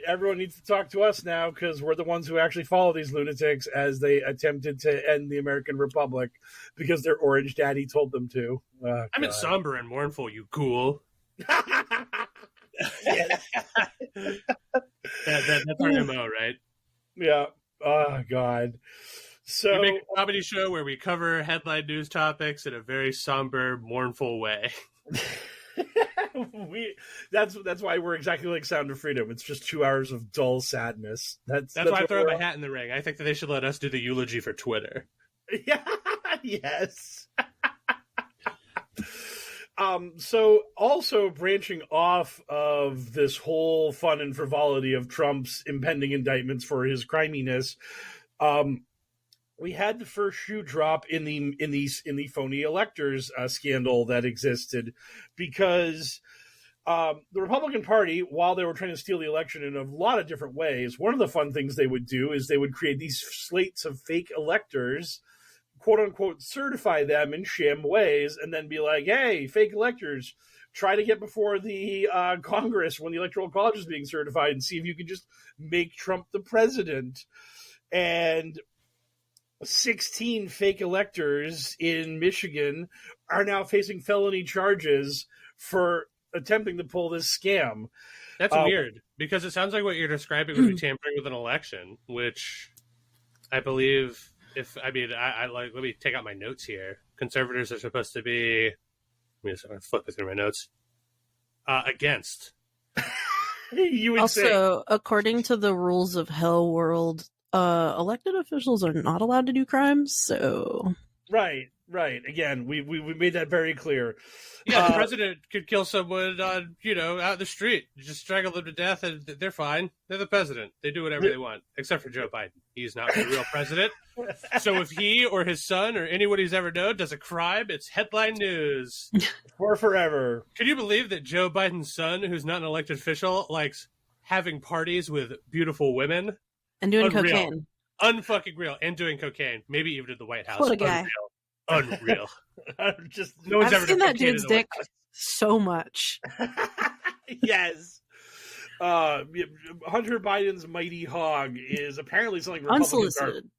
Everyone needs to talk to us now because we're the ones who actually follow these lunatics as they attempted to end the American Republic because their orange daddy told them to. I mean, somber and mournful, you ghoul. Yes. That's our MO, right? Yeah. Oh, God. So we make a comedy show where we cover headline news topics in a very somber, mournful way. That's why we're exactly like Sound of Freedom. It's just 2 hours of dull sadness. That's why I throw my hat in the ring. I think that they should let us do the eulogy for Twitter. Yeah. Yes. So also branching off of this whole fun and frivolity of Trump's impending indictments for his criminess, we had the first shoe drop in the phony electors scandal that existed, because the Republican Party, while they were trying to steal the election in a lot of different ways, one of the fun things they would do is they would create these slates of fake electors, quote unquote, certify them in sham ways, and then be like, hey, fake electors, try to get before the Congress when the Electoral College is being certified and see if you can just make Trump the president. And 16 fake electors in Michigan are now facing felony charges for attempting to pull this scam. That's weird, because it sounds like what you're describing would be tampering with an election, which I believe... I like, let me take out my notes here. Conservatives are supposed to be, let me flip through my notes, against. You would also, according to the rules of HellwQrld, elected officials are not allowed to do crimes, so... Right. Again, we made that very clear. Yeah, the president could kill someone on, out in the street. Just strangle them to death, and they're fine. They're the president. They do whatever they want, except for Joe Biden. He's not the real president. So if he or his son or anyone he's ever known does a crime, it's headline news. For forever. Can you believe that Joe Biden's son, who's not an elected official, likes having parties with beautiful women. And doing Unreal. cocaine. Unfucking real. And doing cocaine. Maybe even at the White House. What a guy. Unreal. Just No one's I've ever seen done that cocaine in dude's the White dick House. so much. yes. Hunter Biden's mighty hog is apparently something Republicans Unsolicited.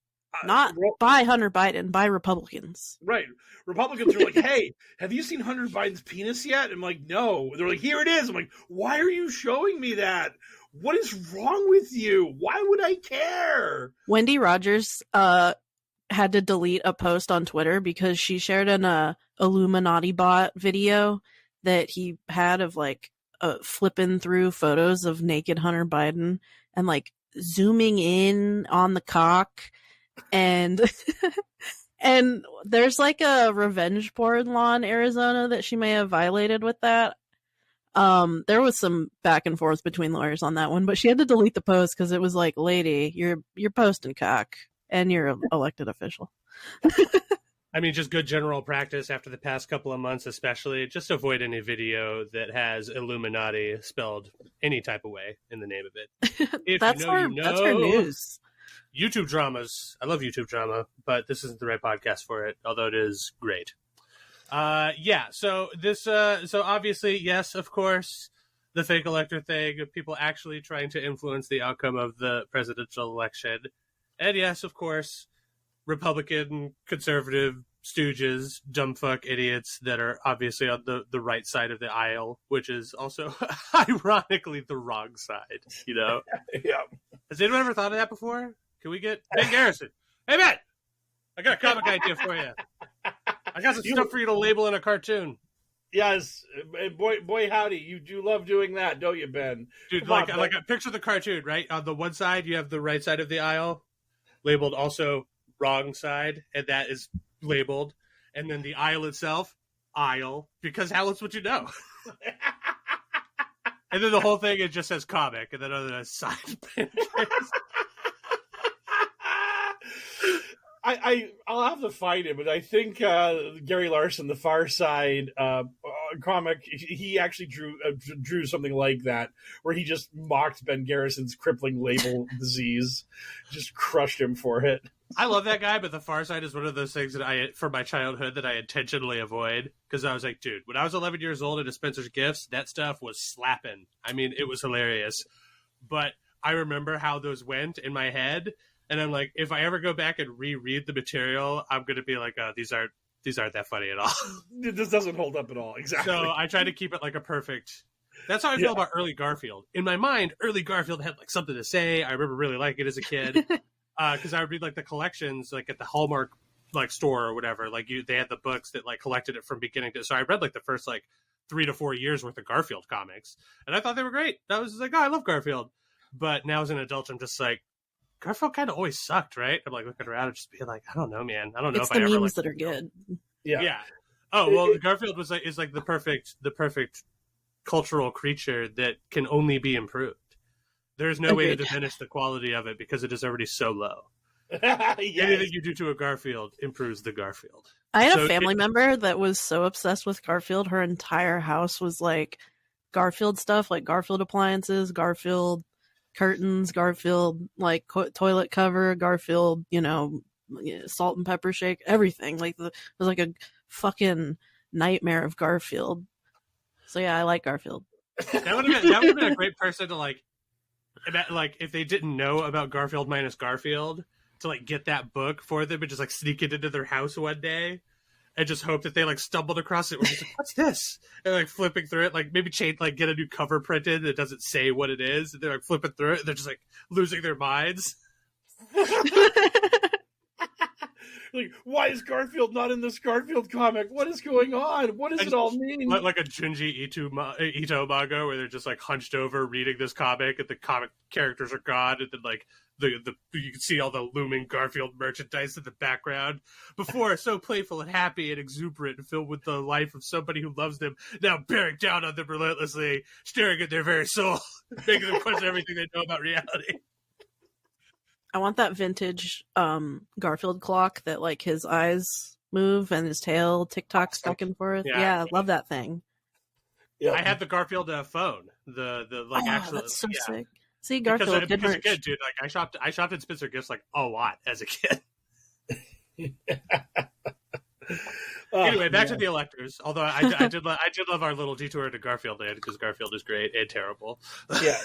Not by Hunter Biden, by Republicans. Right. Republicans are like, hey, have you seen Hunter Biden's penis yet? I'm like, no. They're like, here it is. I'm like, why are you showing me that? What is wrong with you? Why would I care? Wendy Rogers had to delete a post on Twitter because she shared an Illuminati bot video that he had of like flipping through photos of naked Hunter Biden and like zooming in on the cock. And and there's like a revenge porn law in Arizona that she may have violated with that. There was some back and forth between lawyers on that one, but she had to delete the post because it was like, lady, you're posting cock and you're an elected official. I mean, just good general practice after the past couple of months, especially. Just avoid any video that has Illuminati spelled any type of way in the name of it. If That's our news. YouTube dramas. I love YouTube drama, but this isn't the right podcast for it, although it is great. Yeah, so this, so obviously, yes, of course, the fake elector thing, people actually trying to influence the outcome of the presidential election. And yes, of course, Republican, conservative stooges, dumbfuck idiots that are obviously on the right side of the aisle, which is also ironically the wrong side, you know? Yeah. Has anyone ever thought of that before? Can we get Ben Garrison? Hey, Ben! I got a comic idea for you. I got some stuff for you to label in a cartoon. Yes, boy, howdy! You do love doing that, don't you, Ben? Dude, like picture the cartoon, right? On the one side, you have the right side of the aisle, labeled also wrong side, and that is labeled. And then the aisle itself, aisle, because how else would you know? And then the whole thing, it just says comic, and then other than side pictures. I'll have to find it, but I think Gary Larson, the Far Side comic, he actually drew something like that, where he just mocked Ben Garrison's crippling label disease, just crushed him for it. I love that guy, but the Far Side is one of those things that from my childhood that I intentionally avoid, because I was like, dude, when I was 11 years old at Spencer's Gifts, that stuff was slapping. I mean, it was hilarious. But I remember how those went in my head, and I'm like, if I ever go back and reread the material, I'm going to be like, oh, these aren't that funny at all. This doesn't hold up at all. Exactly. So I try to keep it like a perfect... That's how I feel about early Garfield. In my mind, early Garfield had like something to say. I remember really liking it as a kid. Because I would read like the collections like at the Hallmark like store or whatever. Like they had the books that like collected it from beginning to. So I read like the first like 3 to 4 years worth of Garfield comics, and I thought they were great. I was like, oh, I love Garfield. But now as an adult, I'm just like, Garfield kind of always sucked, right? I'm like looking around and just being like, I don't know, man. I don't know it's if the I ever memes that are good. Yeah. Oh well, Garfield is like the perfect cultural creature that can only be improved. There's no way to diminish the quality of it because it is already so low. Yes. Anything you do to a Garfield improves the Garfield. I had a family member that was so obsessed with Garfield, her entire house was like Garfield stuff, like Garfield appliances, Garfield curtains, Garfield like toilet cover, Garfield, salt and pepper shake, everything. Like it was like a fucking nightmare of Garfield. So yeah, I like Garfield. That would have been a great person to like if they didn't know about Garfield minus Garfield, to like get that book for them and just like sneak it into their house one day and just hope that they like stumbled across it. Or just like, what's this? And like flipping through it, like maybe get a new cover printed that doesn't say what it is. And they're like flipping through it and they're just like losing their minds. Like, why is Garfield not in this Garfield comic? What is going on? What does it all mean? Like a Junji Ito manga where they're just like hunched over reading this comic and the comic characters are gone, and then like you can see all the looming Garfield merchandise in the background. Before, so playful and happy and exuberant and filled with the life of somebody who loves them, now bearing down on them relentlessly, staring at their very soul, making them question everything they know about reality. I want that vintage Garfield clock that like his eyes move and his tail tick-tocks back and forth. Yeah, I love that thing. Yeah. I had the Garfield phone. The actual. That's so sick. See, Garfield, good because merch. again, dude, like I shopped at Spencer Gifts like a lot as a kid. Anyway, back to the electors. Although I did love our little detour to Garfield Land because Garfield is great and terrible. Yeah.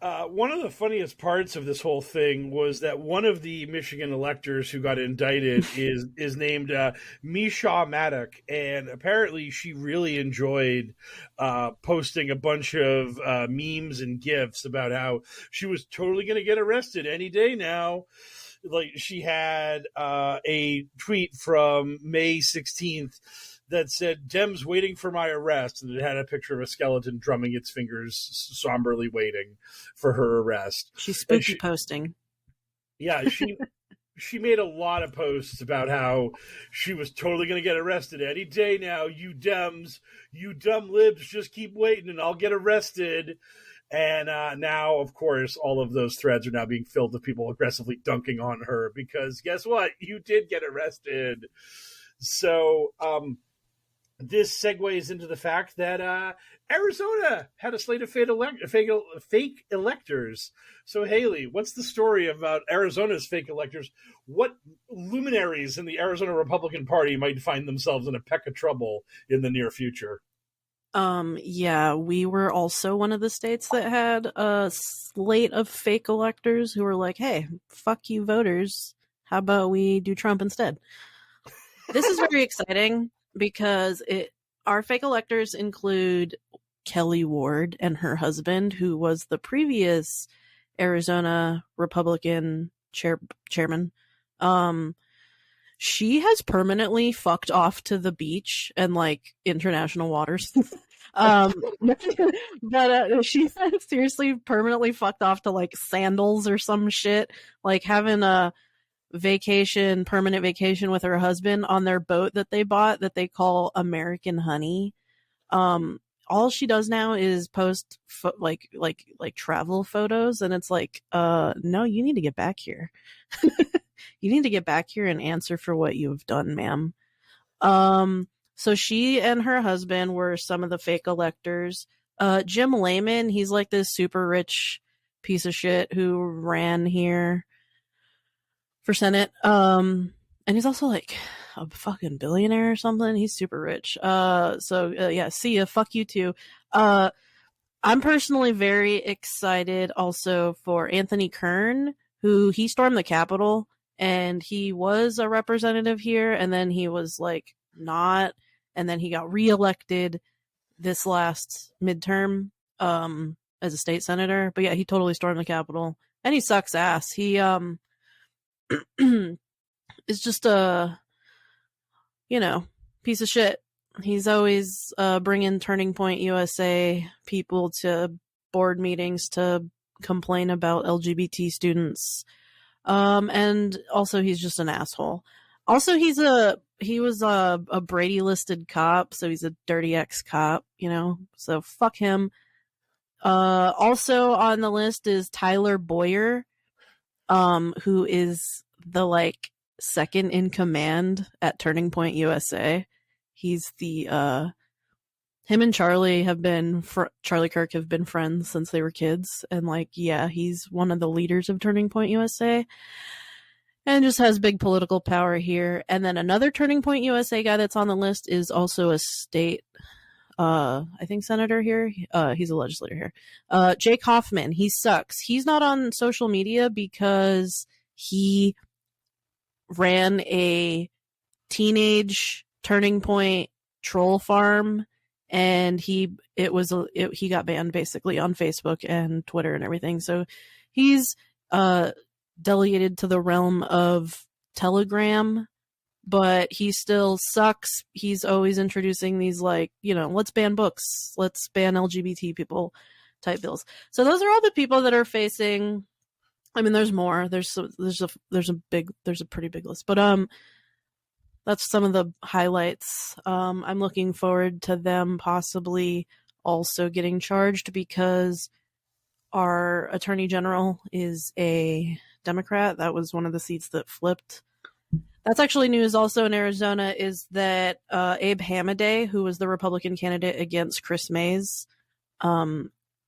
One of the funniest parts of this whole thing was that one of the Michigan electors who got indicted is named Misha Maddock, and apparently she really enjoyed posting a bunch of memes and GIFs about how she was totally going to get arrested any day now. Like, she had a tweet from May 16th that said, "Dems waiting for my arrest," and it had a picture of a skeleton drumming its fingers, somberly waiting for her arrest. She's spooky posting. Yeah, she made a lot of posts about how she was totally going to get arrested any day now. You Dems, you dumb libs, just keep waiting and I'll get arrested. And now, of course, all of those threads are now being filled with people aggressively dunking on her because guess what? You did get arrested. So this segues into the fact that Arizona had a slate of fake electors. So, Haley, what's the story about Arizona's fake electors? What luminaries in the Arizona Republican Party might find themselves in a peck of trouble in the near future? Yeah, we were also one of the states that had a slate of fake electors who were like, hey, fuck you voters. How about we do Trump instead? This is very exciting because our fake electors include Kelly Ward and her husband, who was the previous Arizona Republican chairman. She has permanently fucked off to the beach and like international waters. But she has seriously permanently fucked off to like sandals or some shit, like having a permanent vacation with her husband on their boat that they bought that they call American Honey. All she does now is post like travel photos, and it's like, no, you need to get back here. You need to get back here and answer for what you've done, ma'am. So she and her husband were some of the fake electors. Jim Layman, he's like this super rich piece of shit who ran here for Senate. And he's also like a fucking billionaire or something. He's super rich. Yeah, see ya. Fuck you too. I'm personally very excited also for Anthony Kern, who he stormed the Capitol. And he was a representative here, and then he was like not, and then he got reelected this last midterm as a state senator. But yeah, he totally stormed the Capitol, and he sucks ass. He is just a piece of shit. He's always bringing Turning Point USA people to board meetings to complain about LGBT students. And also he's just an asshole. Also, he was a Brady listed cop, so he's a dirty ex-cop, so fuck him. Also on the list is Tyler Boyer, who is the second in command at Turning Point USA. He's him and Charlie Kirk have been friends since they were kids. And he's one of the leaders of Turning Point USA and just has big political power here. And then another Turning Point USA guy that's on the list is also a state, I think senator here. He's a legislator here. Jake Hoffman. He sucks. He's not on social media because he ran a teenage Turning Point troll farm, and he got banned basically on Facebook and Twitter and everything. So he's delegated to the realm of Telegram, but he still sucks. He's always introducing these let's ban books, let's ban LGBT people type bills. So those are all the people that are facing. I mean, there's more. There's a pretty big list, but that's some of the highlights. I'm looking forward to them possibly also getting charged because our attorney general is a Democrat. That was one of the seats that flipped. That's actually news also in Arizona, is that Abe Hamadeh, who was the Republican candidate against Chris Mays,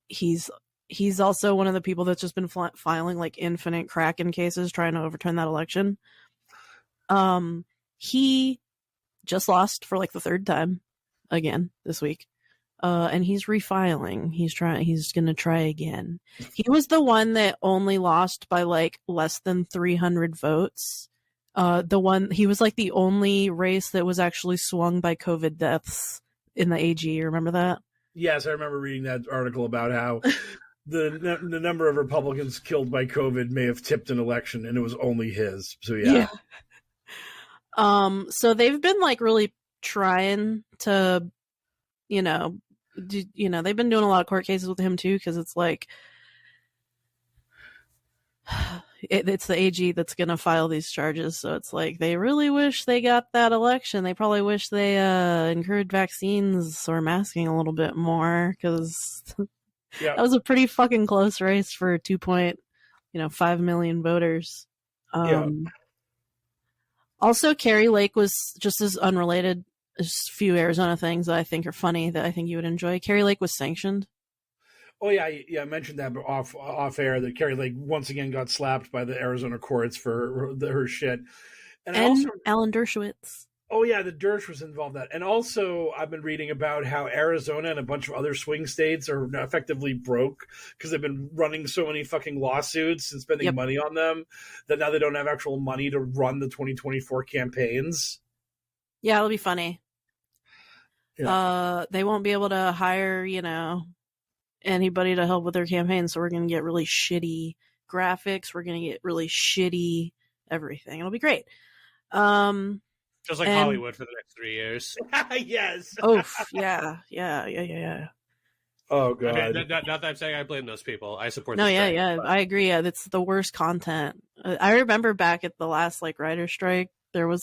he's he's also one of the people that's just been filing like infinite Kraken cases trying to overturn that election. He just lost for like the third time again this week. And he's refiling. He's going to try again. He was the one that only lost by like less than 300 votes. He was like the only race that was actually swung by COVID deaths in the AG. Remember that? Yes, I remember reading that article about how the number of Republicans killed by COVID may have tipped an election, and it was only his. So yeah. So they've been like really trying to, they've been doing a lot of court cases with him too, because it's like it's the AG that's going to file these charges. So it's like they really wish they got that election. They probably wish they encouraged vaccines or masking a little bit more, because that was a pretty fucking close race for 2.5 million voters. Also, Carrie Lake was just as unrelated. There's a few Arizona things that I think are funny that I think you would enjoy. Carrie Lake was sanctioned. Oh yeah, I mentioned that off air that Carrie Lake once again got slapped by the Arizona courts for her shit, and also Alan Dershowitz. Oh yeah, the Dersh was involved in that, and also I've been reading about how Arizona and a bunch of other swing states are effectively broke because they've been running so many fucking lawsuits and spending money on them that now they don't have actual money to run the 2024 campaigns. Yeah, it'll be funny. Yeah. They won't be able to hire, anybody to help with their campaign, so we're going to get really shitty graphics. We're going to get really shitty everything. It'll be great. Just like Hollywood for the next 3 years. Yes. Oh, yeah. Oh, God. I mean, not that I'm saying I blame those people. I support No, strike, but I agree. Yeah, that's the worst content. I remember back at the last, writer strike, there was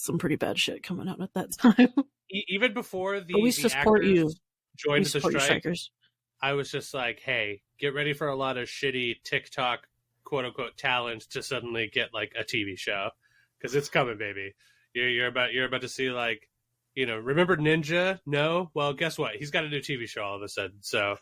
some pretty bad shit coming out at that time. Even before we support you. Joined the strike, strikers. I was just like, hey, get ready for a lot of shitty TikTok quote-unquote talent to suddenly get, a TV show. Because it's coming, baby. You're about to see, remember Ninja? No? Well, guess what? He's got a new TV show all of a sudden, so...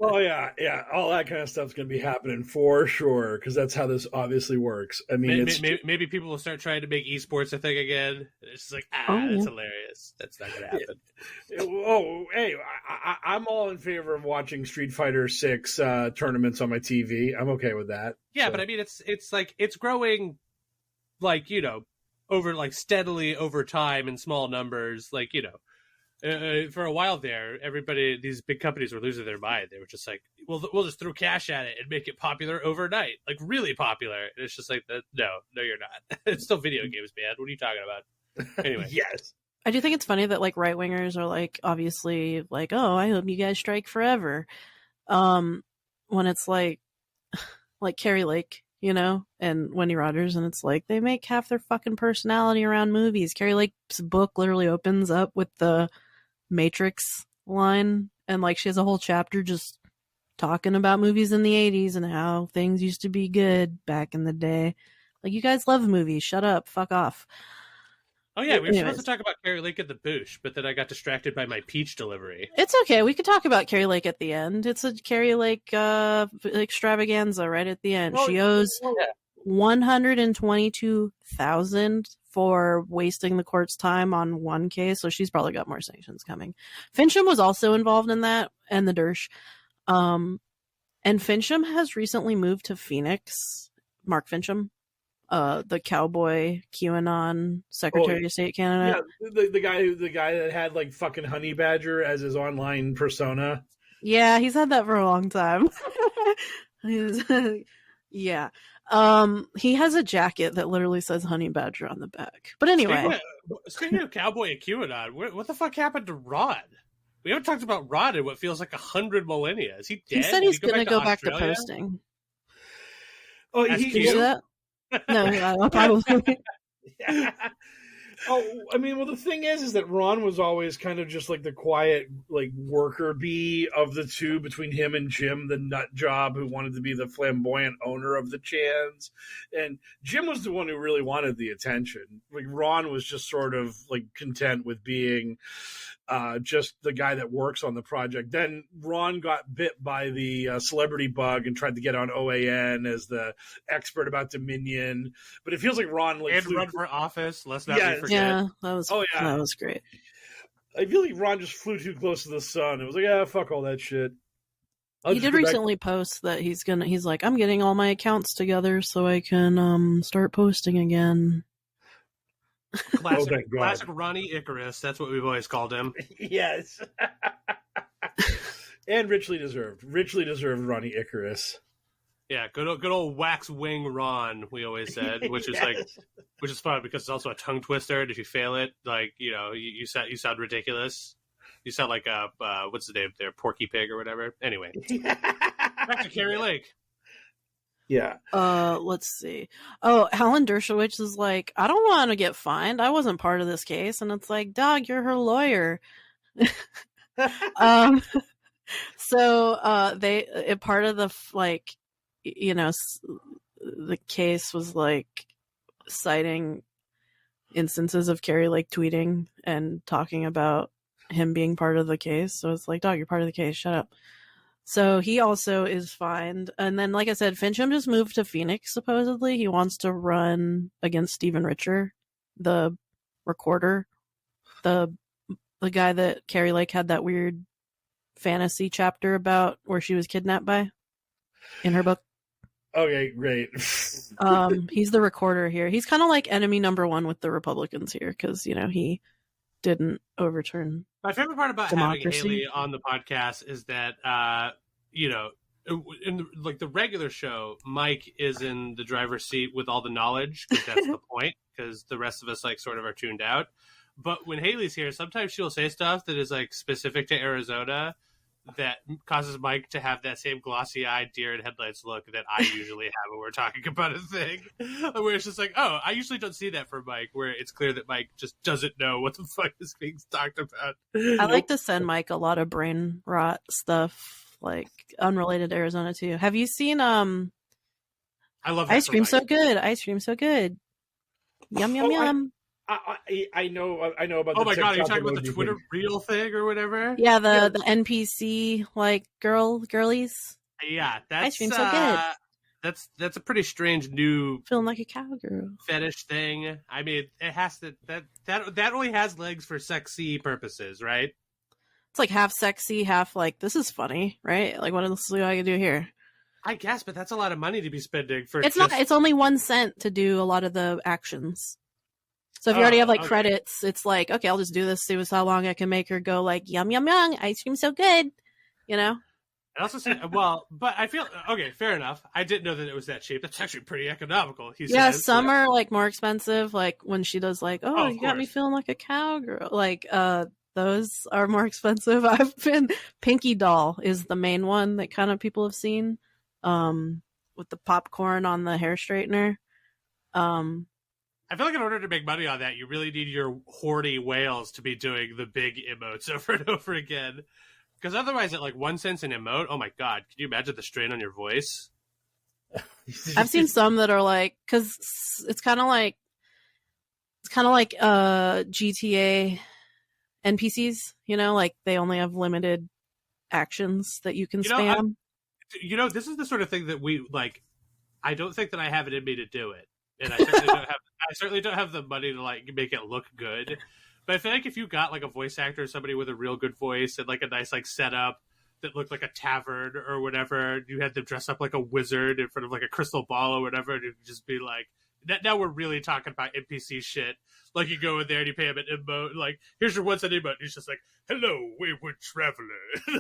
Oh yeah, all that kind of stuff's going to be happening for sure, because that's how this obviously works. I mean, maybe people will start trying to make esports a thing again. It's just like, that's hilarious. That's not going to happen. Oh, hey, I'm all in favor of watching Street Fighter 6 tournaments on my TV. I'm okay with that. Yeah, so. But I mean, it's growing, over steadily over time in small numbers, for a while there, these big companies were losing their mind. They were just like, we'll just throw cash at it and make it popular overnight, really popular. And it's just like, no, you're not. It's still video games, man. What are you talking about? Anyway. Yes. I do think it's funny that right-wingers are obviously oh, I hope you guys strike forever. When it's like Carrie Lake, and Wendy Rogers, and it's they make half their fucking personality around movies. Carrie Lake's book literally opens up with the Matrix line, and she has a whole chapter just talking about movies in the 80s and how things used to be good back in the day. You guys love movies. Shut up. Fuck off. Oh yeah, we were supposed to talk about Carrie Lake at the Boosh, but then I got distracted by my peach delivery. It's okay. We could talk about Carrie Lake at the end. It's a Carrie Lake extravaganza right at the end. She owes $122,000 for wasting the court's time on one case, so she's probably got more sanctions coming. Fincham was also involved in that, and the Dersh. And Fincham has recently moved to Phoenix. Mark Fincham, the cowboy QAnon Secretary of State candidate. Yeah, the guy that had fucking Honey Badger as his online persona. Yeah, he's had that for a long time. Yeah. He has a jacket that literally says Honey Badger on the back. But anyway. Speaking of cowboy and QAnon, what the fuck happened to Rod? We haven't talked about Rod in what feels like 100 millennia. Is he dead? He said he's going to go back to posting. Oh, did you see that? No, probably. Yeah. Oh, I mean, the thing is that Ron was always kind of just the quiet, worker bee of the two between him and Jim, the nut job who wanted to be the flamboyant owner of the Chans. And Jim was the one who really wanted the attention. Ron was just sort of content with being just the guy that works on the project. Then Ron got bit by the celebrity bug and tried to get on OAN as the expert about Dominion. But it feels like Ron and run for office. Let's not forget. Yeah, that was great. I feel like Ron just flew too close to the sun. It was like, fuck all that shit. He did recently post that he's like, I'm getting all my accounts together so I can start posting again. Classic Ronnie Icarus. That's what we've always called him. Yes. And richly deserved Ronnie Icarus. Yeah, good old wax wing Ron, we always said, which is fun because it's also a tongue twister. And if you fail it, like, you sound ridiculous. You sound like what's the name there, Porky Pig or whatever. Anyway, back to Carrie Lake. Yeah. Let's see. Oh, Helen Dershowitz is like, I don't want to get fined. I wasn't part of this case, and it's like, dog, you're her lawyer. So they part of the the case was like citing instances of Carrie Lake tweeting and talking about him being part of the case. So it's like, dog, you're part of the case. Shut up. So he also is fined. And then, like I said, Fincham just moved to Phoenix, supposedly. He wants to run against Stephen Richer, the recorder, the guy that Carrie Lake had that weird fantasy chapter about where she was kidnapped by in her book. Okay, great. He's the recorder here. He's kind of like enemy number one with the Republicans here because, he didn't overturn my favorite part about democracy. Having Haley on the podcast is that, in the regular show, Mike is in the driver's seat with all the knowledge because that's the point, because the rest of us sort of are tuned out. But when Haley's here, sometimes she'll say stuff that is specific to Arizona that causes Mike to have that same glossy-eyed deer in headlights look that I usually have when we're talking about a thing. Where it's just like, oh, I usually don't see that from Mike, where it's clear that Mike just doesn't know what the fuck is being talked about. I like to send Mike a lot of brain rot stuff, like unrelated to Arizona too. Have you seen I love Ice Cream So Good? Ice Cream So Good. Yum yum yum. I know about. Oh my god, are you talking about the Twitter reel thing or whatever? Yeah, the NPC girlies. Yeah, that's Ice Cream So Good. That's a pretty strange new feeling like a cowgirl fetish thing. I mean, it has to that only has legs for sexy purposes, right? It's like half sexy, half like this is funny, right? Like what else do I can do here? I guess, but that's a lot of money to be spending for. It's not. It's only 1 cent to do a lot of the actions. So if you already have credits, it's like, okay, I'll just do this, see how long I can make her go like yum yum yum, ice cream so good, I also say, well, but I feel okay, fair enough. I didn't know that it was that cheap. That's actually pretty economical. Says. Some are more expensive. Like when she does you got me feeling like a cowgirl. Those are more expensive. I've been Pinky Doll is the main one that kind of people have seen, with the popcorn on the hair straightener. I feel like in order to make money on that, you really need your horny whales to be doing the big emotes over and over again. Because otherwise, at 1 cent an emote, oh my god, can you imagine the strain on your voice? I've seen some that are because it's kind of like GTA NPCs, they only have limited actions that you can spam. This is the sort of thing that we I don't think that I have it in me to do it. And I certainly don't have the money to make it look good. But I feel like if you got a voice actor, somebody with a real good voice and a nice setup that looked like a tavern or whatever, you had them dress up like a wizard in front of a crystal ball or whatever, and it'd just be now we're really talking about NPC shit. You go in there and you pay him an emote, here's your 1 cent emote. And he's just like, hello, wayward traveler.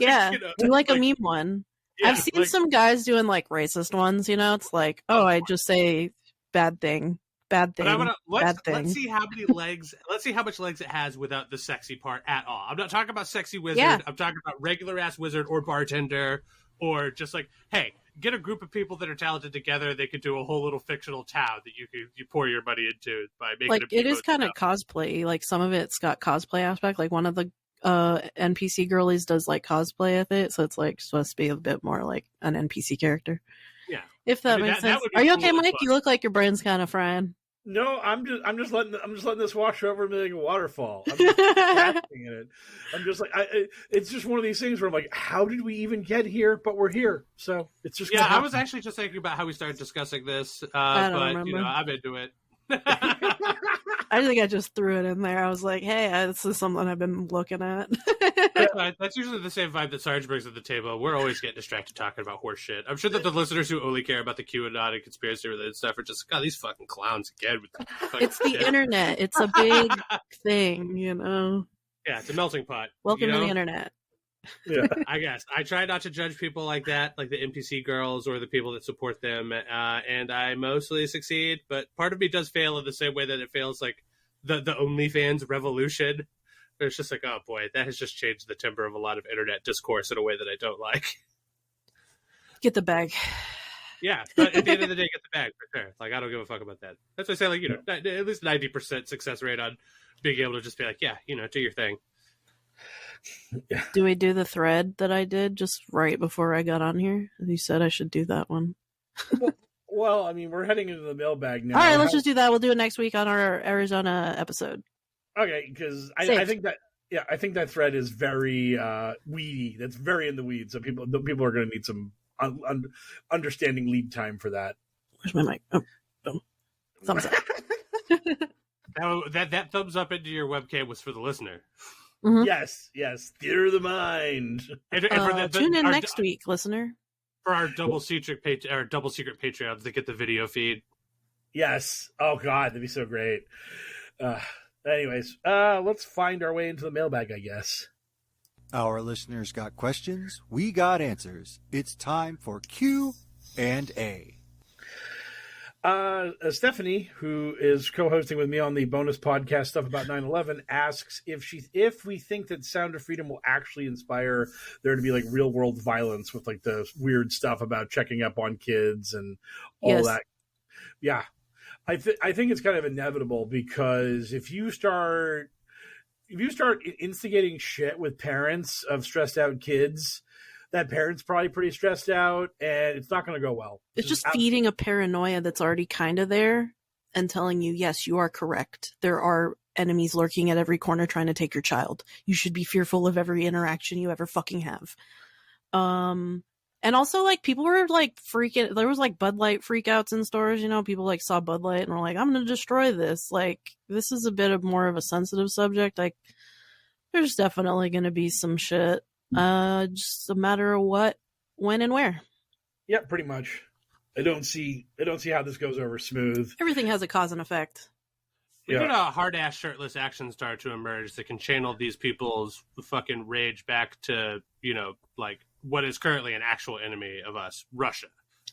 Yeah, do a meme one. Yeah, I've seen some guys doing racist ones. It's I just say bad thing. Let's see how many legs. Let's see how much legs it has without the sexy part at all. I'm not talking about sexy wizard. Yeah. I'm talking about regular ass wizard or bartender, or just hey, get a group of people that are talented together. They could do a whole little fictional town that you pour your money into by making it is kind of cosplay. Some of it's got cosplay aspect. One of the NPC girlies does cosplay with it, so it's supposed to be a bit more like an NPC character. Yeah, if that makes sense. Are you okay, Mike? You look like your brain's kind of frying. No, I'm just letting this wash over me like a waterfall. I'm just basking in it. I'm just like, it's just one of these things where I'm like, how did we even get here? But we're here, so it's just. Yeah, I was actually just thinking about how we started discussing this, I don't but remember. you know, I'm into it. I think I just threw it in there. I was like, hey, this is something I've been looking at. That's usually the same vibe that Sarge brings to the table. We're always getting distracted talking about horse shit. I'm sure that the listeners who only care about the QAnon and conspiracy related stuff are just, God, these fucking clowns again. With It's the internet. It's a big thing, you know. Yeah, it's a melting pot. Welcome to the internet. Yeah. I guess I try not to judge people like that, like the NPC girls or the people that support them, and I mostly succeed. But part of me does fail in the same way that it fails, like the OnlyFans revolution. It's just like, oh boy, that has just changed the timbre of a lot of internet discourse in a way that I don't like. Get the bag. Yeah, but at the end of the day, get the bag for sure. Like, I don't give a fuck about that. That's why I say, like, you know, at least 90% success rate on being able to just be like, yeah, you know, do your thing. Yeah. Do we do the thread that I did just right before I got on here? You said I should do that one. Well, I mean, we're heading into the mailbag now. All right, let's just do that. We'll do it next week on our Arizona episode. Okay, because I think that thread is very weedy. That's very in the weeds. So people are going to need some understanding lead time for that. Where's my mic? Oh. Thumbs up. That thumbs up into your webcam was for the listener. Mm-hmm. Yes. Theater of the mind. And for tune in next week, listener. For our double secret Patreons that get the video feed. Yes. Oh God, that'd be so great. Anyways, let's find our way into the mailbag, I guess. Our listeners got questions, we got answers. It's time for Q&A. Stephanie, who is co-hosting with me on the bonus podcast Stuff About 9/11, asks if we think that Sound of Freedom will actually inspire there to be like real world violence with like the weird stuff about checking up on kids and all that. Yeah. I think it's kind of inevitable, because if you start instigating shit with parents of stressed out kids, that parent's probably pretty stressed out, and it's not going to go well. It's just feeding a paranoia that's already kind of there and telling you, yes, you are correct. There are enemies lurking at every corner trying to take your child. You should be fearful of every interaction you ever fucking have. And also, like, people were, like, freaking... There was, like, Bud Light freakouts in stores, you know? People, like, saw Bud Light and were like, I'm going to destroy this. Like, this is a bit more of a sensitive subject. Like, there's definitely going to be some shit. Just a matter of what, when, and where. Yeah, pretty much. I don't see how this goes over smooth. Everything has a cause and effect. We need a hard-ass shirtless action star to emerge that can channel these people's fucking rage back to, you know, like, what is currently an actual enemy of us, Russia.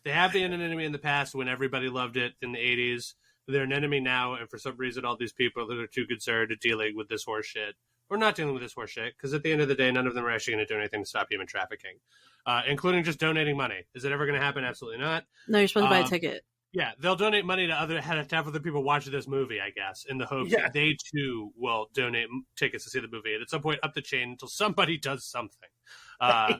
They have been an enemy in the past when everybody loved it in the 80s. They're an enemy now, and for some reason all these people that are too concerned to dealing with this horse shit, or not dealing with this horse shit, because at the end of the day, none of them are actually going to do anything to stop human trafficking, including just donating money. Is it ever going to happen? Absolutely not. No, you're supposed to buy a ticket. Yeah, they'll donate money to have other people watch this movie, I guess, in the hopes that they too will donate tickets to see the movie, and at some point up the chain until somebody does something. But,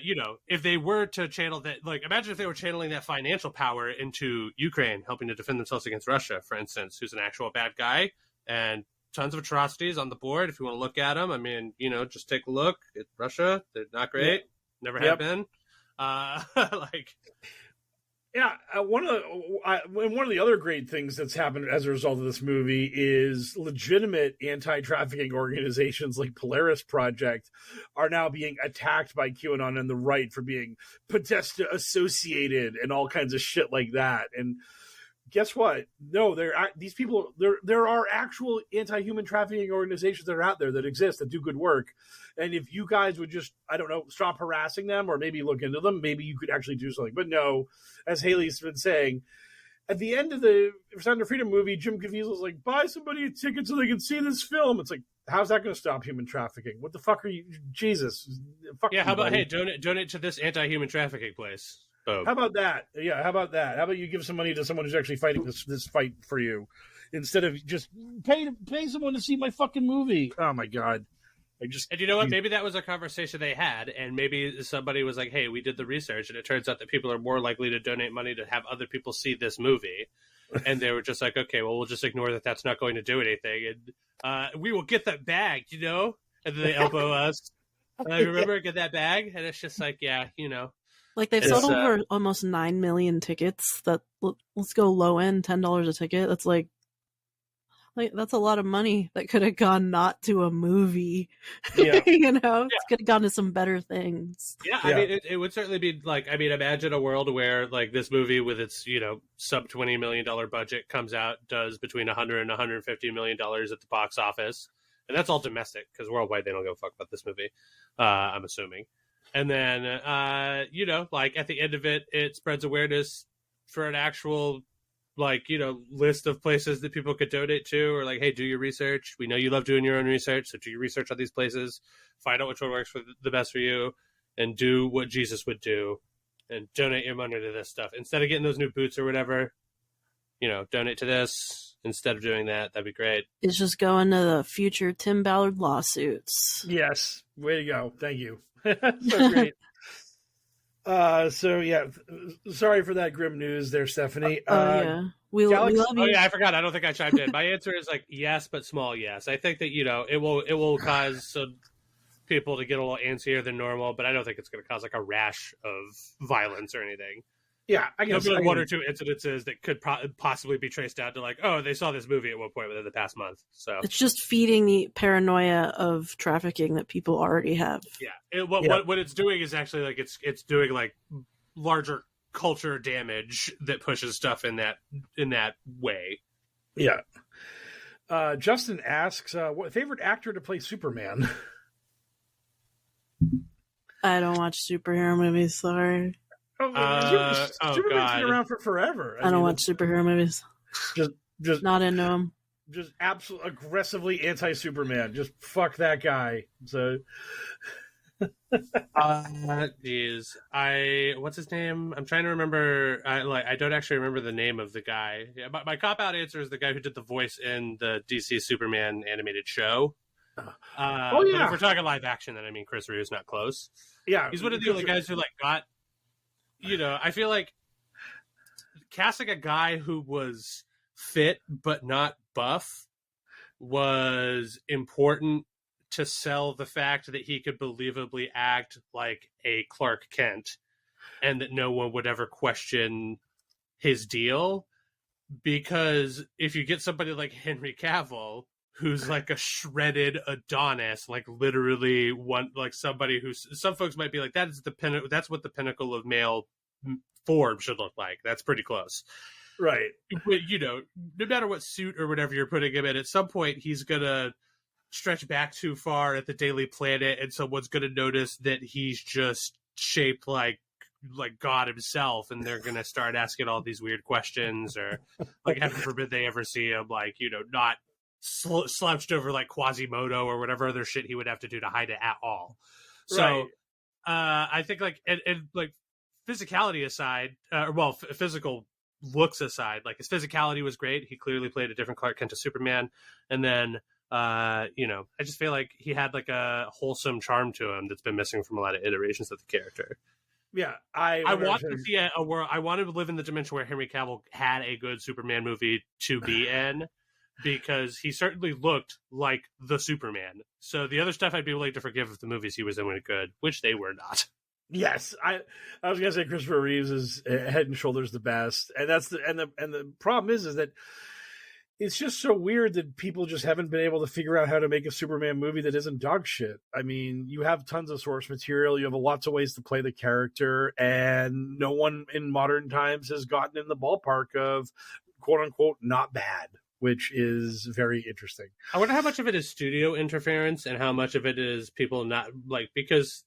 you know, if they were to channel that, like, imagine if they were channeling that financial power into Ukraine, helping to defend themselves against Russia, for instance, who's an actual bad guy, and tons of atrocities on the board. If you want to look at them, I mean, you know, just take a look at Russia. They're not great. Never have been. One of the other great things that's happened as a result of this movie is legitimate anti-trafficking organizations like Polaris Project are now being attacked by QAnon and the right for being Podesta associated and all kinds of shit like that. And guess what? No, there are actual anti-human trafficking organizations that are out there that exist that do good work. And if you guys would just, I don't know, stop harassing them or maybe look into them, maybe you could actually do something. But no, as Haley's been saying, at the end of the Sound of Freedom movie, Jim Caviezel's like, buy somebody a ticket so they can see this film. It's like, how's that going to stop human trafficking? What the fuck are you? Jesus. How about, hey, donate to this anti-human trafficking place. How about that? Yeah, how about that? How about you give some money to someone who's actually fighting this fight for you instead of just pay someone to see my fucking movie? Oh my God. And you know what? Maybe that was a conversation they had, and maybe somebody was like, hey, we did the research, and it turns out that people are more likely to donate money to have other people see this movie. And they were just like, okay, well, we'll just ignore that. That's not going to do anything. And we will get that bag, you know? And then they elbow us. Remember, get that bag? And it's just like, yeah, you know. Like they've sold over almost 9 million tickets. Let's go low end, $10 a ticket. That's like that's a lot of money that could have gone not to a movie. Yeah. It could have gone to some better things. Yeah, I mean, it would certainly be like, I mean, imagine a world where like this movie with its, you know, sub $20 million budget comes out, does between $100 and $150 million at the box office. And that's all domestic, because worldwide they don't give a fuck about this movie, I'm assuming. And then, you know, like at the end of it, it spreads awareness for an actual, like, you know, list of places that people could donate to, or like, hey, do your research. We know you love doing your own research, so do your research on these places. Find out which one works for the best for you, and do what Jesus would do, and donate your money to this stuff. Instead of getting those new boots or whatever, you know, donate to this instead of doing that. That'd be great. It's just going to the future Tim Ballard lawsuits. Yes. Way to go. Thank you. So great. So yeah, sorry for that grim news there, Stephanie. Yeah. We love you. Oh yeah, I forgot. I don't think I chimed in. My answer is like yes, but small yes. I think that, you know, it will cause some people to get a little antsier than normal, but I don't think it's going to cause like a rash of violence or anything. Yeah, I guess there'll be like one or two incidences that could possibly be traced down to like, oh, they saw this movie at one point within the past month. So it's just feeding the paranoia of trafficking that people already have. Yeah, what it's doing is actually like it's doing like larger culture damage that pushes stuff in that way. Yeah. Justin asks, what favorite actor to play Superman? I don't watch superhero movies. Sorry. Superman's been around for forever. I don't watch superhero movies. Just not into them. Just absolutely aggressively anti-Superman. Just fuck that guy. So, geez, what's his name? I'm trying to remember. I don't actually remember the name of the guy. Yeah, my cop out answer is the guy who did the voice in the DC Superman animated show. Oh yeah. But if we're talking live action, then I mean Chris Reeve's not close. Yeah, he's one of the only guys who like got. You know, I feel like casting a guy who was fit but not buff was important to sell the fact that he could believably act like a Clark Kent and that no one would ever question his deal. Because if you get somebody like Henry Cavill, who's like a shredded Adonis, like literally one, like somebody who's, some folks might be like, that is that's what the pinnacle of male form should look like. That's pretty close. Right. But, you know, no matter what suit or whatever you're putting him in, at some point he's going to stretch back too far at the Daily Planet and someone's going to notice that he's just shaped like God himself, and they're going to start asking all these weird questions, or like heaven forbid they ever see him, like, you know, not slouched over like Quasimodo or whatever other shit he would have to do to hide it at all. So right. I think like and like physicality aside, physical looks aside, like his physicality was great. He clearly played a different Clark Kent to Superman. And then you know, I just feel like he had like a wholesome charm to him that's been missing from a lot of iterations of the character. Yeah, I want to see a world. I wanted to live in the dimension where Henry Cavill had a good Superman movie to be in, because he certainly looked like the Superman. So the other stuff I'd be willing to forgive if the movies he was in were good, which they were not. Yes, I was gonna say Christopher Reeves is head and shoulders the best, and that's the problem is that it's just so weird that people just haven't been able to figure out how to make a Superman movie that isn't dog shit. I mean, you have tons of source material, you have lots of ways to play the character, and no one in modern times has gotten in the ballpark of quote unquote not bad, which is very interesting. I wonder how much of it is studio interference and how much of it is people not like, because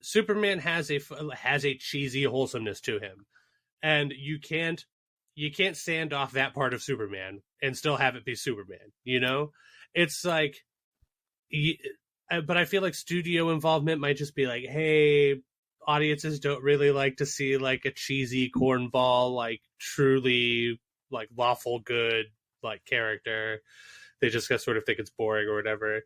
Superman has a cheesy wholesomeness to him, and you can't sand off that part of Superman and still have it be Superman, you know? It's like, but I feel like studio involvement might just be like, hey, audiences don't really like to see like a cheesy cornball, like truly like lawful good, like character. They just sort of think it's boring or whatever.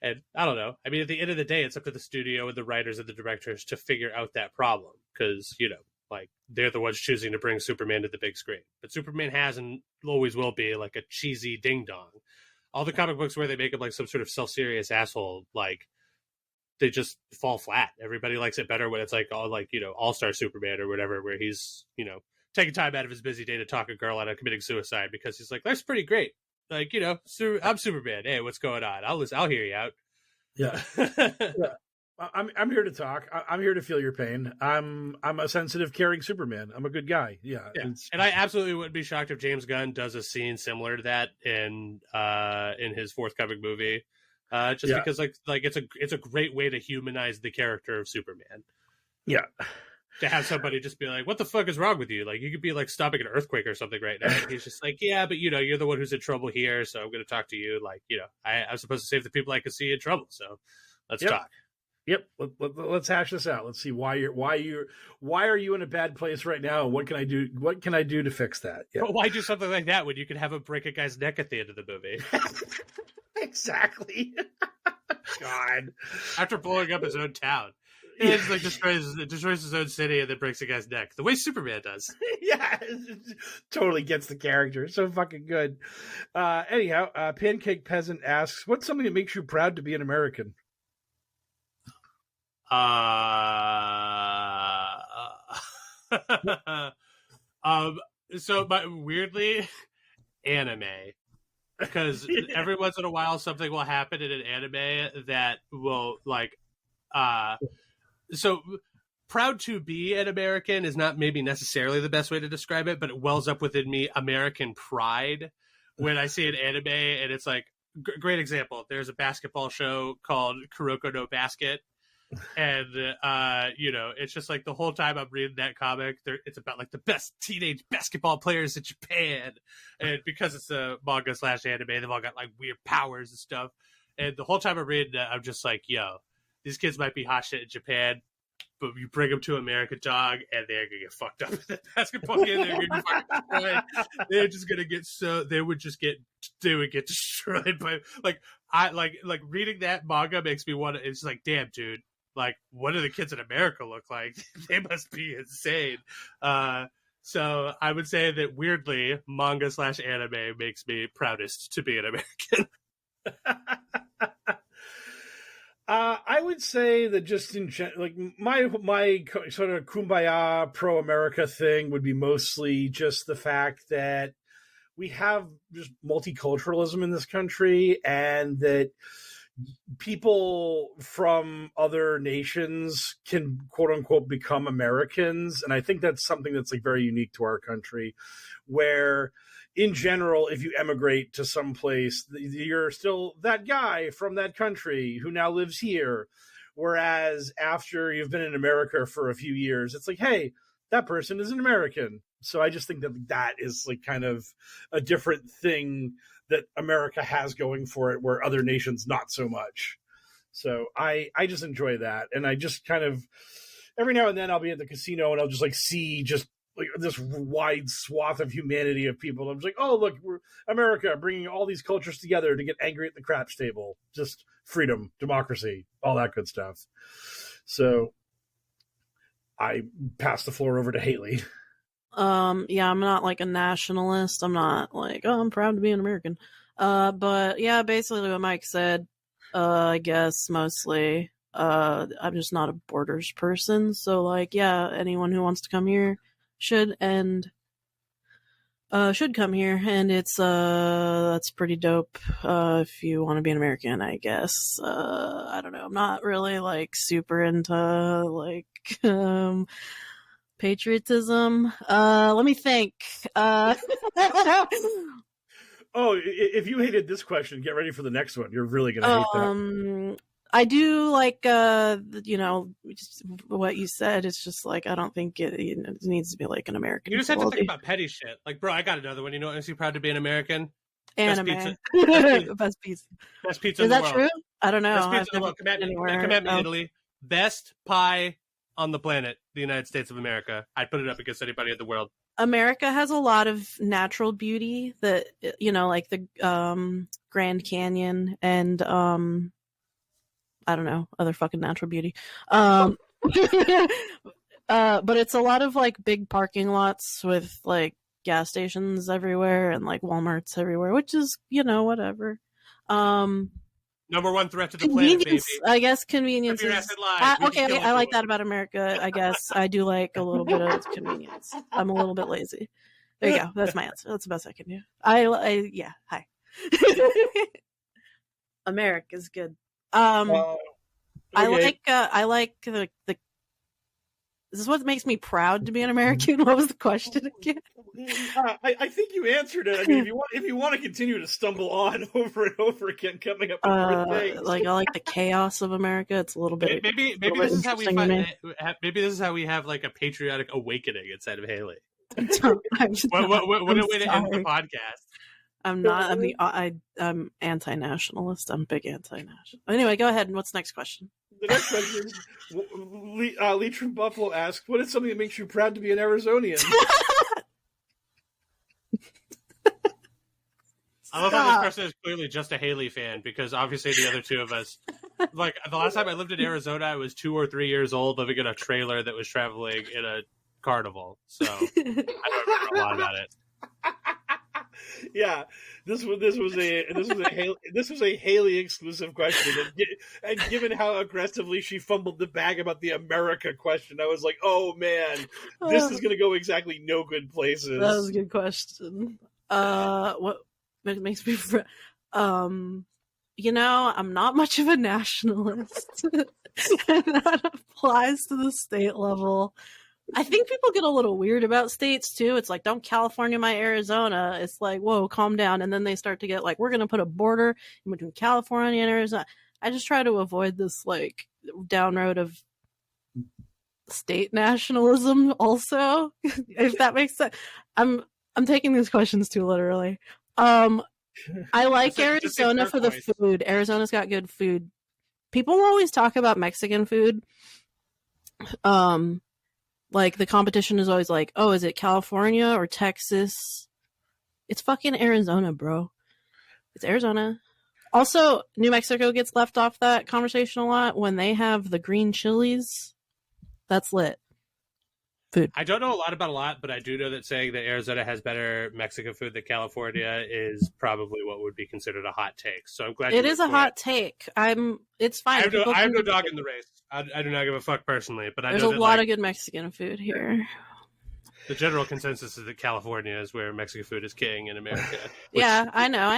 And I don't know. I mean, at the end of the day, it's up to the studio and the writers and the directors to figure out that problem. Because, you know, Like, they're the ones choosing to bring Superman to the big screen. But Superman has and always will be like a cheesy ding dong. All the comic books where they make him like some sort of self-serious asshole, like, they just fall flat. Everybody likes it better when it's like all like, All-Star Superman or whatever, where he's, taking time out of his busy day to talk a girl out of committing suicide because he's like, that's pretty great. Like, I'm Superman. Hey, what's going on? I'll hear you out. Yeah. Yeah. I'm here to talk. I'm here to feel your pain. I'm a sensitive, caring Superman. I'm a good guy. Yeah. And I absolutely wouldn't be shocked if James Gunn does a scene similar to that in his forthcoming movie. Because like it's a great way to humanize the character of Superman. Yeah. To have somebody just be like, what the fuck is wrong with you? Like, you could be like stopping an earthquake or something right now. And he's just like, yeah, but you're the one who's in trouble here, so I'm going to talk to you. Like, I'm supposed to save the people I can see in trouble. So let's talk. Yep. Let's hash this out. Let's see why are you in a bad place right now? And what can I do? What can I do to fix that? Yeah. But why do something like that when you can have him break a guy's neck at the end of the movie? Exactly. God. After blowing up his own town. He just like destroys his own city and then breaks a guy's neck. The way Superman does. Yeah, totally gets the character. So fucking good. Anyhow, Pancake Peasant asks, what's something that makes you proud to be an American? Weirdly, anime. Because every once in a while something will happen in an anime that will like so proud to be an American is not maybe necessarily the best way to describe it, but it wells up within me American pride when I see an anime. And it's like, great example, there's a basketball show called Kuroko no Basket, and it's just like the whole time I'm reading that comic, it's about like the best teenage basketball players in Japan, and because it's a manga / anime, they've all got like weird powers and stuff, and the whole time I'm reading that, I'm just like, yo, these kids might be hot shit in Japan, but you bring them to America, dog, and they're gonna get fucked up in the basketball game. They're gonna be fucking destroyed. They're just gonna get they would get destroyed by like reading that manga makes me want to. It's like, damn, dude, like, what do the kids in America look like? They must be insane. So I would say that weirdly, manga / anime makes me proudest to be an American. I would say that just in like my sort of kumbaya pro-America thing would be mostly just the fact that we have just multiculturalism in this country, and that people from other nations can quote unquote become Americans. And I think that's something that's like very unique to our country, where in general, if you emigrate to some place, you're still that guy from that country who now lives here. Whereas after you've been in America for a few years, it's like, hey, that person is an American. So I just think that is like kind of a different thing that America has going for it, where other nations not so much. So I just enjoy that. And I just kind of, every now and then I'll be at the casino and I'll just like see just like this wide swath of humanity of people. I'm just like, oh, look, we're America bringing all these cultures together to get angry at the craps table. Just freedom, democracy, all that good stuff. So I pass the floor over to Haley. Yeah, I'm not like a nationalist. I'm not like, oh, I'm proud to be an American. But yeah, basically what Mike said, I guess mostly, I'm just not a borders person. So like, yeah, anyone who wants to come here should come here, and it's that's pretty dope if you want to be an American, I guess. I don't know, I'm not really like super into like patriotism. Let me think. Oh, if you hated this question, get ready for the next one. You're really gonna hate that. I do like, just what you said. It's just like, I don't think it needs to be like an American. You just have to think about petty shit. Like, bro, I got another one. You know what makes you proud to be an American? Anime. Best pizza. Best pizza. Best pizza in the the world. True? I don't know. Best pizza in the world. Come at me, Italy. Best pie on the planet, the United States of America. I'd put it up against anybody in the world. America has a lot of natural beauty that, like the Grand Canyon and I don't know, other fucking natural beauty. But it's a lot of like big parking lots with like gas stations everywhere and like Walmarts everywhere, which is, whatever. Number one threat to the planet, baby. I guess convenience is... Okay, I like that about America. I guess I do like a little bit of convenience. I'm a little bit lazy. There you go. That's my answer. That's the best I can do. Yeah, hi. America's good. Okay. I like the This is what makes me proud to be an American. What was the question again? I think you answered it. I mean, if you want to continue to stumble on over and over again, coming up with more things. Like I like the chaos of America. It's a little bit. Maybe this is how we find. Maybe this is how we have like a patriotic awakening inside of Haley. What a way to end the podcast. I'm not. I'm anti-nationalist. I'm big anti-national. Anyway, go ahead. And what's the next question? The next question is, Lee from Buffalo asked, what is something that makes you proud to be an Arizonian? I love how this person is clearly just a Haley fan, because obviously the other two of us, like the last time I lived in Arizona, I was 2 or 3 years old living in a trailer that was traveling in a carnival. So I don't remember a lot about it. Yeah, this was a Haley exclusive question, and given how aggressively she fumbled the bag about the America question, I was like, oh man, this is going to go exactly no good places. That was a good question. What makes me, I'm not much of a nationalist, and that applies to the state level. I think people get a little weird about states too. It's like, don't California my Arizona. It's like, whoa, calm down. And then they start to get like, we're going to put a border in between California and Arizona. I just try to avoid this like down road of state nationalism also, if that makes sense. I'm taking these questions too literally. I like Arizona for the food. Arizona's got good food. People always talk about Mexican food. Like, the competition is always like, oh, is it California or Texas? It's fucking Arizona, bro. It's Arizona. Also, New Mexico gets left off that conversation a lot when they have the green chilies. That's lit. Food. I don't know a lot about a lot, but I do know that saying that Arizona has better Mexican food than California is probably what would be considered a hot take. So I'm glad it is a hot take. It's fine. I have no dog in the race. I do not give a fuck personally, but there's a lot of good Mexican food here. The general consensus is that California is where Mexican food is king in America. Yeah, I know.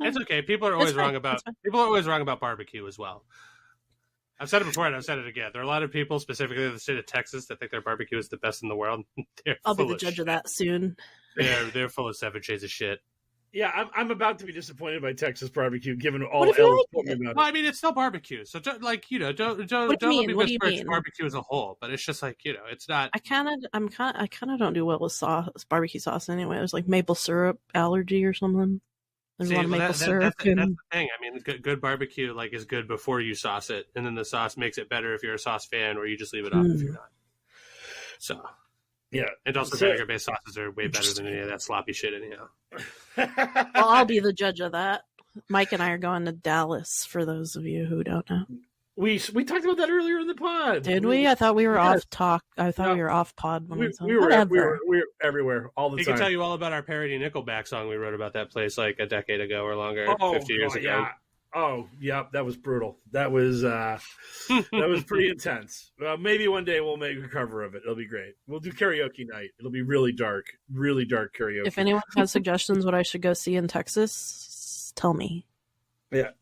It's okay. People are always wrong about barbecue as well. I've said it before and I've said it again. There are a lot of people, specifically in the state of Texas, that think their barbecue is the best in the world. I'll be the judge of that soon. They're full of 7 shades of shit. Yeah, I'm about to be disappointed by Texas barbecue, given all else talking about it. Well, I mean, it's still barbecue, so don't let me disparage barbecue as a whole. But it's just like, it's not. I kind of don't do well with barbecue sauce anyway. There's like maple syrup allergy or something. There's a lot of maple syrup. That's the thing. I mean, good barbecue is good before you sauce it, and then the sauce makes it better if you're a sauce fan, or you just leave it off if you're not. So. Yeah, and also vinegar-based sauces are way better than any of that sloppy shit anyhow. Well, I'll be the judge of that. Mike and I are going to Dallas, for those of you who don't know. We talked about that earlier in the pod. Did we? I thought we were off talk. I thought we were off pod. We were everywhere all the time. He can tell you all about our parody Nickelback song we wrote about that place like a decade ago or longer, 50 years ago. Yeah. Oh, yeah, that was brutal. That was pretty intense. Maybe one day we'll make a cover of it. It'll be great. We'll do karaoke night. It'll be really dark karaoke. If anyone has suggestions what I should go see in Texas, tell me. Yeah.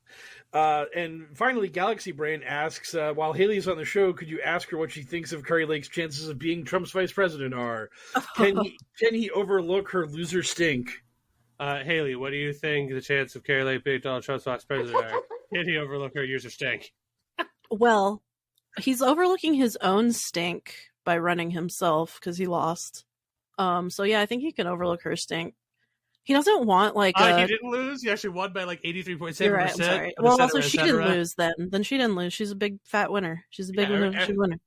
And finally, Galaxy Brain asks, while Haley's on the show, could you ask her what she thinks of Kari Lake's chances of being Trump's vice president are? Can he overlook her loser stink? Haley, what do you think the chance of Kari Lake being Donald Trump's vice president are? Can he overlook her user stink? Well, he's overlooking his own stink by running himself because he lost. So yeah, I think he can overlook her stink. He doesn't want he didn't lose. He actually won by 83.7%. Right, I'm sorry. Well, also she didn't lose then. Then she didn't lose. She's a big fat winner. She's a big winner.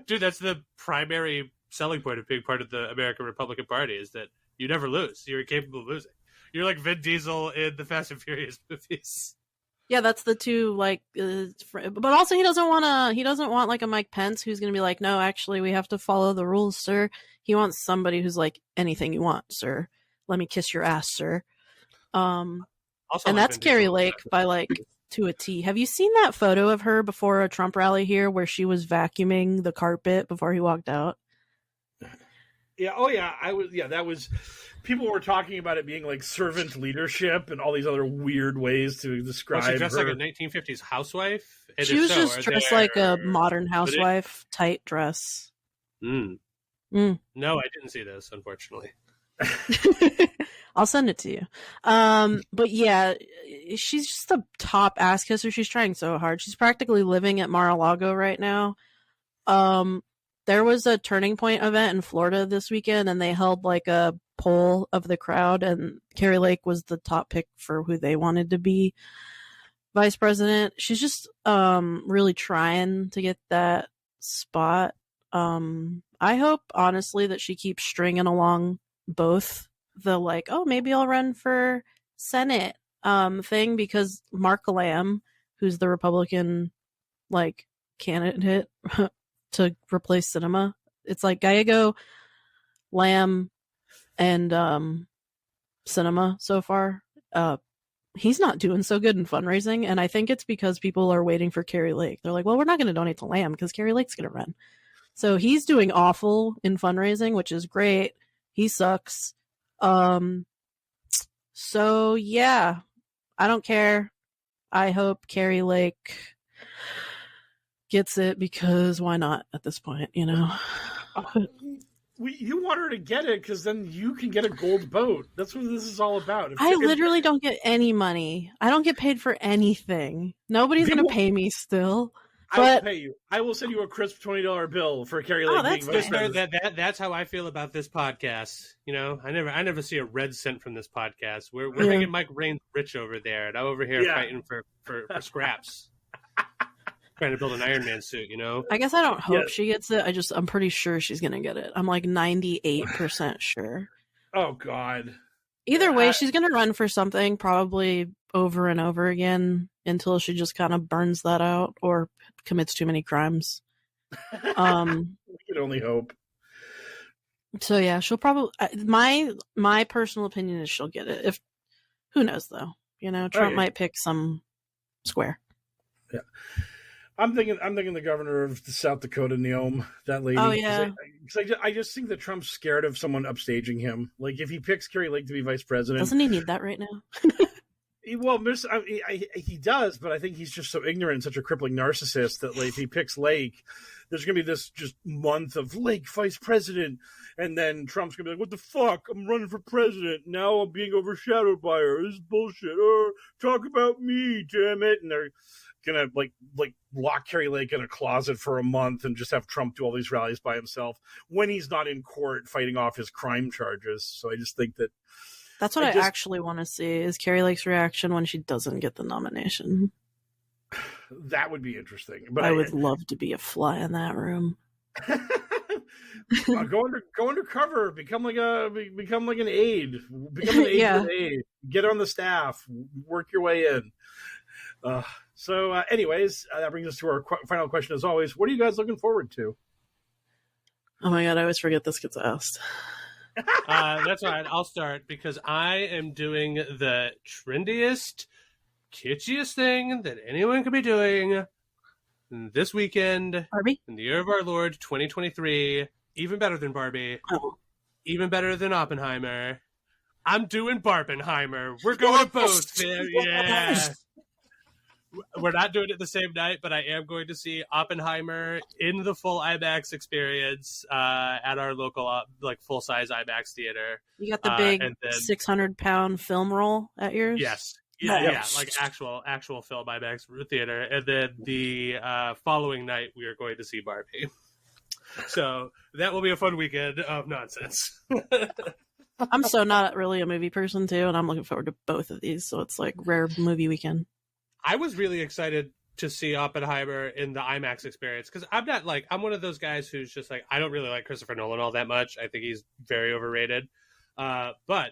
Dude, that's the primary selling point of being part of the American Republican Party is that you never lose. You're incapable of losing. You're like Vin Diesel in the Fast and Furious movies. Yeah, that's the two, like, but also he doesn't want like a Mike Pence who's going to be like, no, actually, we have to follow the rules, sir. He wants somebody who's like, anything you want, sir. Let me kiss your ass, sir. Also, and like that's Vin Carrie Diesel. Lake by like to a T. Have you seen that photo of her before a Trump rally here where she was vacuuming the carpet before he walked out? Yeah. Oh, yeah. That was. People were talking about it being like servant leadership and all these other weird ways to describe Was she dressed her. like a 1950s housewife? And She if was so, just are dressed there- like a modern housewife, tight dress. Mm. Mm. No, I didn't see this, unfortunately. I'll send it to you. But yeah, she's just a top ass kisser. She's trying so hard. She's practically living at Mar-a-Lago right now. There was a Turning Point event in Florida this weekend, and they held like a poll of the crowd, and Carrie Lake was the top pick for who they wanted to be vice president. She's just really trying to get that spot. I hope honestly that she keeps stringing along both the like, oh, maybe I'll run for Senate thing, because Mark Lamb, who's the Republican like candidate to replace Cinema, it's like Gallego, Lamb, and Cinema so far. He's not doing so good in fundraising, and I think it's because people are waiting for Carrie Lake. They're like, well, we're not going to donate to Lamb because Carrie Lake's going to run. So he's doing awful in fundraising, which is great. He sucks. So yeah, I don't care. I hope Carrie Lake gets it, because why not at this point, you know? You want her to get it because then you can get a gold boat. That's what this is all about. I literally don't get any money. I don't get paid for anything. Nobody's going to pay me still. I will But pay you. I will send you a crisp $20 bill for Carrie Lake being that's vice nice. president. That's how I feel about this podcast. You know, I never see a red cent from this podcast. We're making Mike Raines rich over there, and I'm over here fighting for scraps, trying to build an Iron Man suit. You know, I guess I don't hope she gets it. I'm pretty sure she's going to get it. I'm like 98% sure. Oh God. Either way, she's going to run for something probably over and over again until she just kind of burns that out or commits too many crimes. We can only hope. So yeah, she'll probably. My personal opinion is she'll get it. If who knows though, you know, Trump might pick some square. Yeah, I'm thinking the governor of South Dakota, Neom, that lady. Oh yeah, because I just think that Trump's scared of someone upstaging him. Like if he picks Carrie Lake to be vice president, doesn't he need that right now? Well, he does, but I think he's just so ignorant and such a crippling narcissist that like, if he picks Lake, there's going to be this just month of Lake vice president, and then Trump's going to be like, what the fuck? I'm running for president. Now I'm being overshadowed by her. This is bullshit. Talk about me, damn it. And they're going to like lock Carrie Lake in a closet for a month and just have Trump do all these rallies by himself when he's not in court fighting off his crime charges. So I just think that that's what I actually want to see is Carrie Lake's reaction when she doesn't get the nomination. That would be interesting. But I would love to be a fly in that room. Go undercover. Become like an aide. Become an aide to an aide. Get on the staff. Work your way in. Anyways, that brings us to our final question. As always, what are you guys looking forward to? Oh my god, I always forget this gets asked. That's all right. I'll start because I am doing the trendiest, kitschiest thing that anyone could be doing this weekend. Barbie? In the year of our Lord, 2023. Even better than Barbie. Oh. Even better than Oppenheimer. I'm doing Barbenheimer. We're going to both. Yeah. We're not doing it the same night, but I am going to see Oppenheimer in the full IMAX experience at our local full-size IMAX theater. You got the big 600-pound film roll at yours? Yes. Yeah, like actual film IMAX theater. And then the following night, we are going to see Barbie. So that will be a fun weekend of nonsense. I'm so not really a movie person, too, and I'm looking forward to both of these. So it's like rare movie weekend. I was really excited to see Oppenheimer in the IMAX experience because I'm one of those guys who's just like, I don't really like Christopher Nolan all that much. I think he's very overrated. But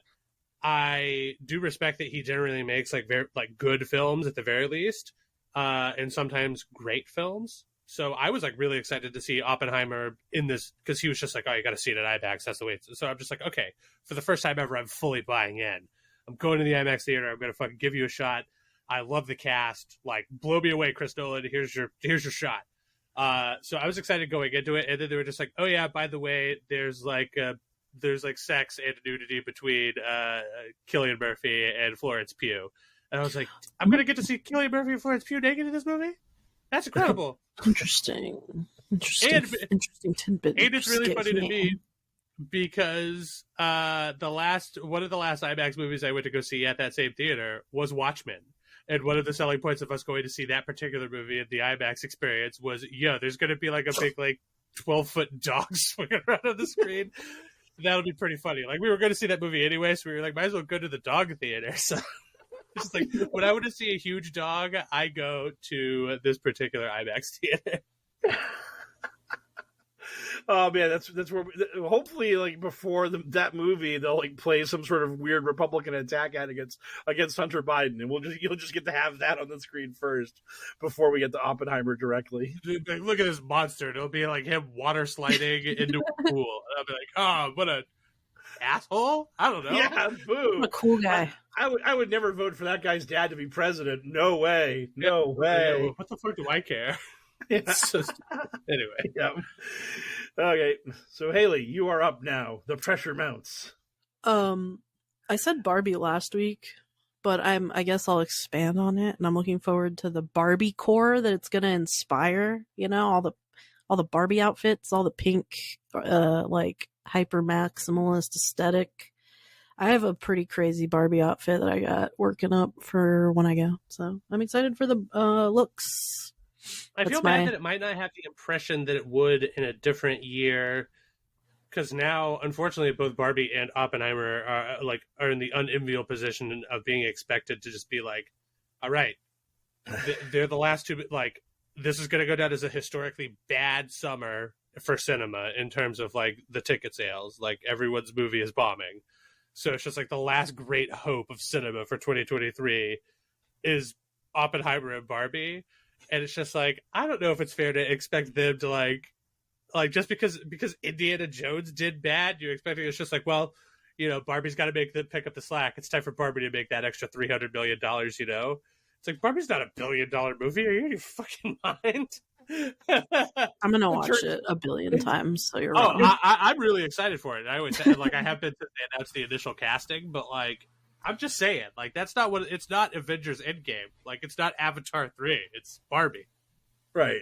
I do respect that he generally makes like very like good films at the very least, and sometimes great films. So I was like really excited to see Oppenheimer in this because he was just like, oh, you got to see it at IMAX. That's the way. So I'm just like, okay, for the first time ever, I'm fully buying in. I'm going to the IMAX theater. I'm going to fucking give you a shot. I love the cast. Like, blow me away, Chris Nolan. Here's your shot. So I was excited going into it, and then they were just like, oh yeah, by the way, there's like sex and nudity between Cillian Murphy and Florence Pugh. And I was like, I'm going to get to see Cillian Murphy and Florence Pugh naked in this movie? That's incredible. Interesting tidbit. And it's really funny to me because one of the last IMAX movies I went to go see at that same theater was Watchmen. And one of the selling points of us going to see that particular movie at the IMAX experience was, there's going to be like a big, like 12-foot dog swinging around on the screen. That'll be pretty funny. Like, we were going to see that movie anyway, so we were like, might as well go to the dog theater. So just like, when I want to see a huge dog, I go to this particular IMAX theater. Oh man, that's where hopefully like before that movie they'll like play some sort of weird Republican attack ad against Hunter Biden, and you'll just get to have that on the screen first before we get to Oppenheimer directly. Like, look at this monster! It'll be like him water sliding into a pool. And I'll be like, oh, what a asshole! I don't know. Yeah, boo. What a cool guy. I would never vote for that guy's dad to be president. No way. No way. What the fuck do I care? Yeah. Anyway. Yeah. Okay. So Haley, you are up now. The pressure mounts. I said Barbie last week, but I guess I'll expand on it, and I'm looking forward to the Barbie core that it's gonna inspire. All the Barbie outfits, all the pink, like hyper maximalist aesthetic. I have a pretty crazy Barbie outfit that I got working up for when I go, so I'm excited for the looks. I feel bad that it might not have the impression that it would in a different year, because now, unfortunately, both Barbie and Oppenheimer are in the unenviable position of being expected to just be like, all right, they're the last two. Like, this is going to go down as a historically bad summer for cinema in terms of like the ticket sales. Like, everyone's movie is bombing, so it's just like the last great hope of cinema for 2023 is Oppenheimer and Barbie. And it's just like, I don't know if it's fair to expect them to like just because Indiana Jones did bad, you're expecting it's just like, well, Barbie's got to pick up the slack. It's time for Barbie to make that extra $300 million. It's like, Barbie's not $1 billion movie. Are you out of your fucking mind? I'm gonna watch it 1 billion times. So you're wrong. I'm really excited for it. I always say, like, I have been since they announced the initial casting, but like, I'm just saying, like, it's not Avengers Endgame. Like, it's not Avatar 3. It's Barbie. Right.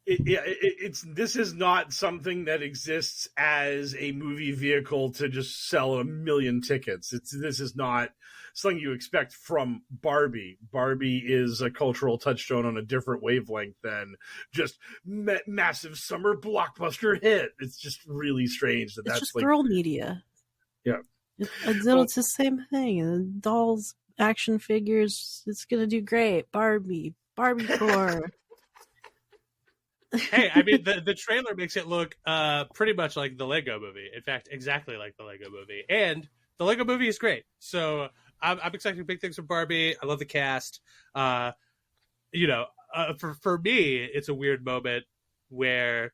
This is not something that exists as a movie vehicle to just sell 1 million tickets. This is not something you expect from Barbie. Barbie is a cultural touchstone on a different wavelength than just massive summer blockbuster hit. It's just really strange that's just like girl media. Yeah. It's the same thing. Dolls, action figures. It's gonna do great. Barbie core. Hey, I mean, the trailer makes it look pretty much like the Lego Movie. In fact, exactly like the Lego Movie. And the Lego Movie is great. So I'm expecting big things from Barbie. I love the cast. For me, it's a weird moment where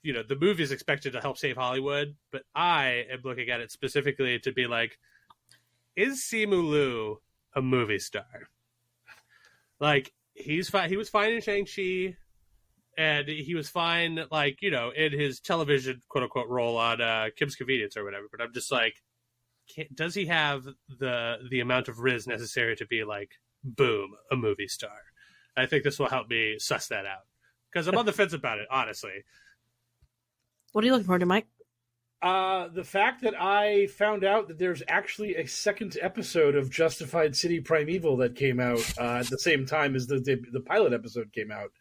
the movie is expected to help save Hollywood, but I am looking at it specifically to be like, is Simu Liu a movie star? Like, he's fine. He was fine in Shang-Chi, and he was fine, like, in his television quote unquote role on Kim's Convenience or whatever. But I'm just like, does he have the amount of riz necessary to be like, boom, a movie star? I think this will help me suss that out, because I'm on the fence about it, honestly. What are you looking forward to, Mike? The fact that I found out that there's actually a second episode of Justified City Primeval that came out at the same time as the pilot episode came out.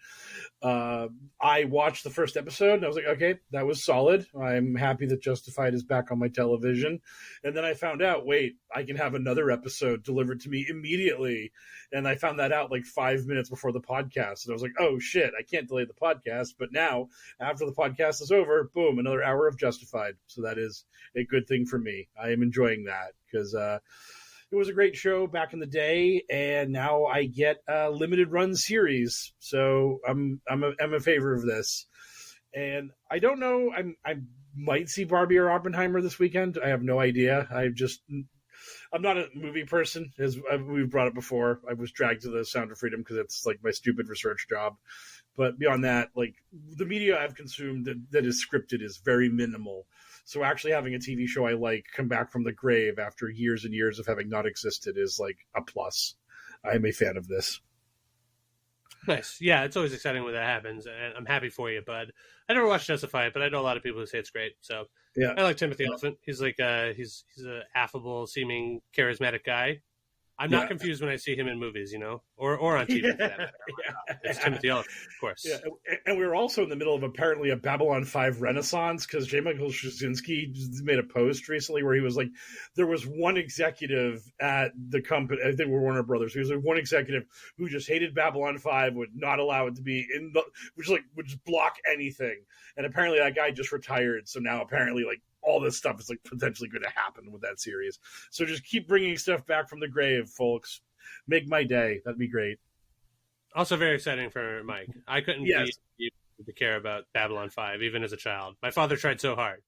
I watched the first episode and I was like, okay, that was solid. I'm happy that Justified is back on my television. And then I found out, wait, I can have another episode delivered to me immediately. And I found that out like 5 minutes before the podcast. And I was like, oh shit, I can't delay the podcast. But now, after the podcast is over, boom, another hour of Justified. So that is a good thing for me. I am enjoying that because it was a great show back in the day, and now I get a limited run series. So I'm a favor of this. And I don't know. I might see Barbie or Oppenheimer this weekend. I have no idea. I'm not a movie person, as we've brought it before. I was dragged to the Sound of Freedom because it's like my stupid research job. But beyond that, like the media I've consumed that is scripted is very minimal. So actually having a TV show I like come back from the grave after years and years of having not existed is like a plus. I am a fan of this. Nice. Yeah, it's always exciting when that happens, and I'm happy for you, bud. I never watched Justified, but I know a lot of people who say it's great. So yeah, I like Timothy Olyphant. He's like he's an affable, seeming, charismatic guy. I'm not confused when I see him in movies, or on TV. It's Timothy Olyphant, of course. Yeah, and we were also in the middle of apparently a Babylon 5 renaissance because J. Michael Straczynski made a post recently where he was like, there was one executive at the company, I think we're Warner Brothers, he was like one executive who just hated Babylon 5, would not allow it to be in the, would just block anything. And apparently that guy just retired. So now apparently like all this stuff is like potentially going to happen with that series. So just keep bringing stuff back from the grave, folks. Make my day. That'd be great. Also very exciting for Mike. I couldn't believe you to care about Babylon 5, even as a child. My father tried so hard.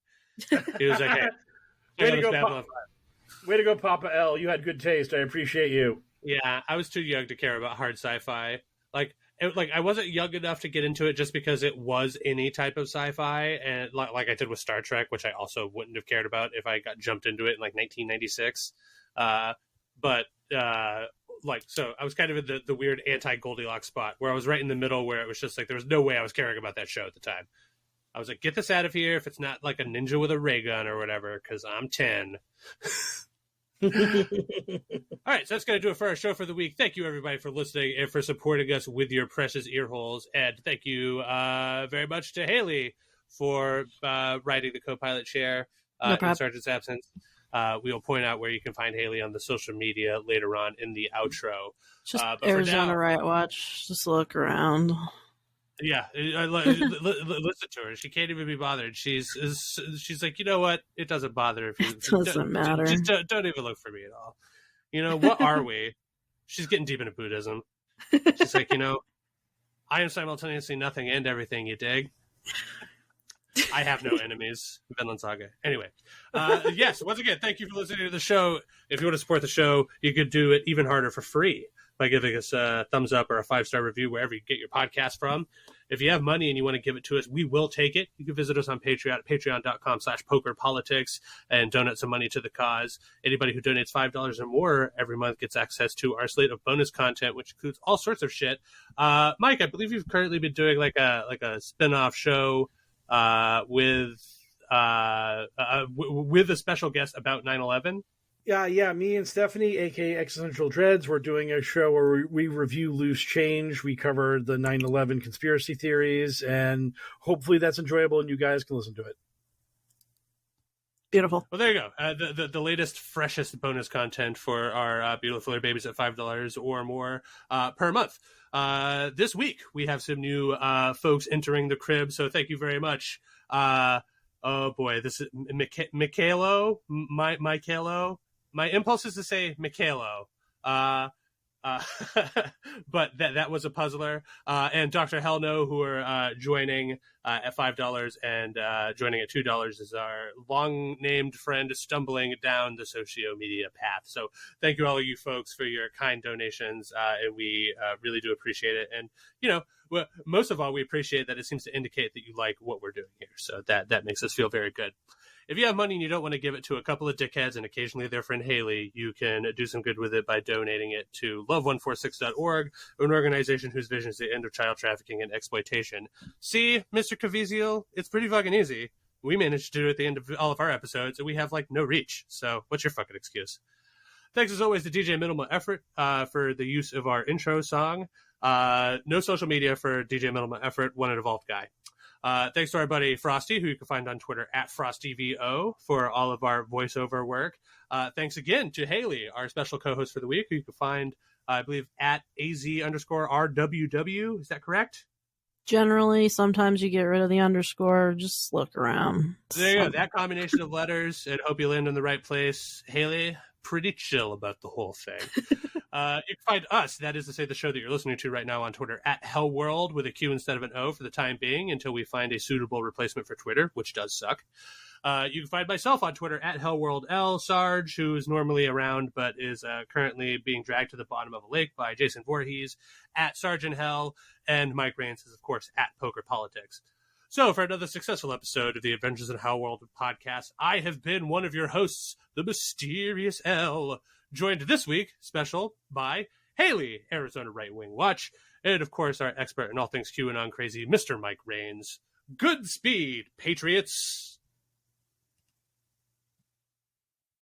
He was like, hey, way to go, Babylon 5. Way to go, Papa L. You had good taste. I appreciate you. Yeah, I was too young to care about hard sci-fi. Like I wasn't young enough to get into it just because it was any type of sci-fi, and like I did with Star Trek, which I also wouldn't have cared about if I got jumped into it in like 1996. So I was kind of in the weird anti-Goldilocks spot where I was right in the middle, where it was just like there was no way I was caring about that show at the time. I was like, get this out of here if it's not like a ninja with a ray gun or whatever, because I'm 10. All right, so that's going to do it for our show for the week. Thank you, everybody, for listening and for supporting us with your precious ear holes. And thank you very much to Haley for writing the co-pilot chair in Sergeant's absence. We will point out where you can find Haley on the social media later on in the outro. Just Arizona Riot Watch. Just look around. Yeah, listen to her. She can't even be bothered. She's like, you know what? It doesn't bother if you. It doesn't matter. Just don't even look for me at all. What are we? She's getting deep into Buddhism. She's like, I am simultaneously nothing and everything. You dig? I have no enemies. Vinland Saga. Anyway, yes. Once again, thank you for listening to the show. If you want to support the show, you could do it even harder for free by giving us a thumbs up or a 5-star review wherever you get your podcast from. If you have money and you want to give it to us, we will take it. You can visit us on Patreon at patreon.com/pokerpolitics and donate some money to the cause. Anybody who donates $5 or more every month gets access to our slate of bonus content, which includes all sorts of shit. Mike, I believe you've currently been doing like a spin-off show with a special guest about 9/11. Yeah, me and Stephanie, aka Existential Dreads, we're doing a show where we review Loose Change. We cover the 9/11 conspiracy theories, and hopefully that's enjoyable and you guys can listen to it. Beautiful. Well, there you go. The latest, freshest bonus content for our beautiful babies at $5 or more per month. This week, we have some new folks entering the crib, so thank you very much. Oh, boy, this is Michaelo. Michaelo. My impulse is to say Michaelo. But that was a puzzler. And Dr. Hell No, who are joining at $5 and joining at $2 is our long-named friend stumbling down the socio-media path. So thank you all of you folks for your kind donations, and we really do appreciate it. And, most of all, we appreciate that it seems to indicate that you like what we're doing here. So that makes us feel very good. If you have money and you don't want to give it to a couple of dickheads and occasionally their friend Haley, you can do some good with it by donating it to love146.org, an organization whose vision is the end of child trafficking and exploitation. See, Mr. Caviezel, it's pretty fucking easy. We managed to do it at the end of all of our episodes, and we have, no reach. So what's your fucking excuse? Thanks, as always, to DJ Minimal Effort for the use of our intro song. No social media for DJ Minimal Effort, one evolved guy. Thanks to our buddy Frosty, who you can find on Twitter at FrostyVO for all of our voiceover work. Thanks again to Haley, our special co-host for the week, who you can find, I believe, at AZ_RWW. Is that correct? Generally, sometimes you get rid of the underscore. Just look around. There you go. That combination of letters, and hope you land in the right place. Haley, pretty chill about the whole thing. You can find us, that is to say the show that you're listening to right now, on Twitter at HellwQrld with a Q instead of an O for the time being, until we find a suitable replacement for Twitter, which does suck. You can find myself on Twitter at HellwQrldL, Sarge, who is normally around but is currently being dragged to the bottom of a lake by Jason Voorhees, at Sergeant Hell, and Mike Rains is, of course, at Poker Politics. So, for another successful episode of the Adventures in HellwQrld podcast, I have been one of your hosts, the mysterious L, joined this week, special, by Haley, Arizona Right Wing Watch, and, of course, our expert in all things QAnon crazy, Mr. Mike Rains. Good speed, Patriots!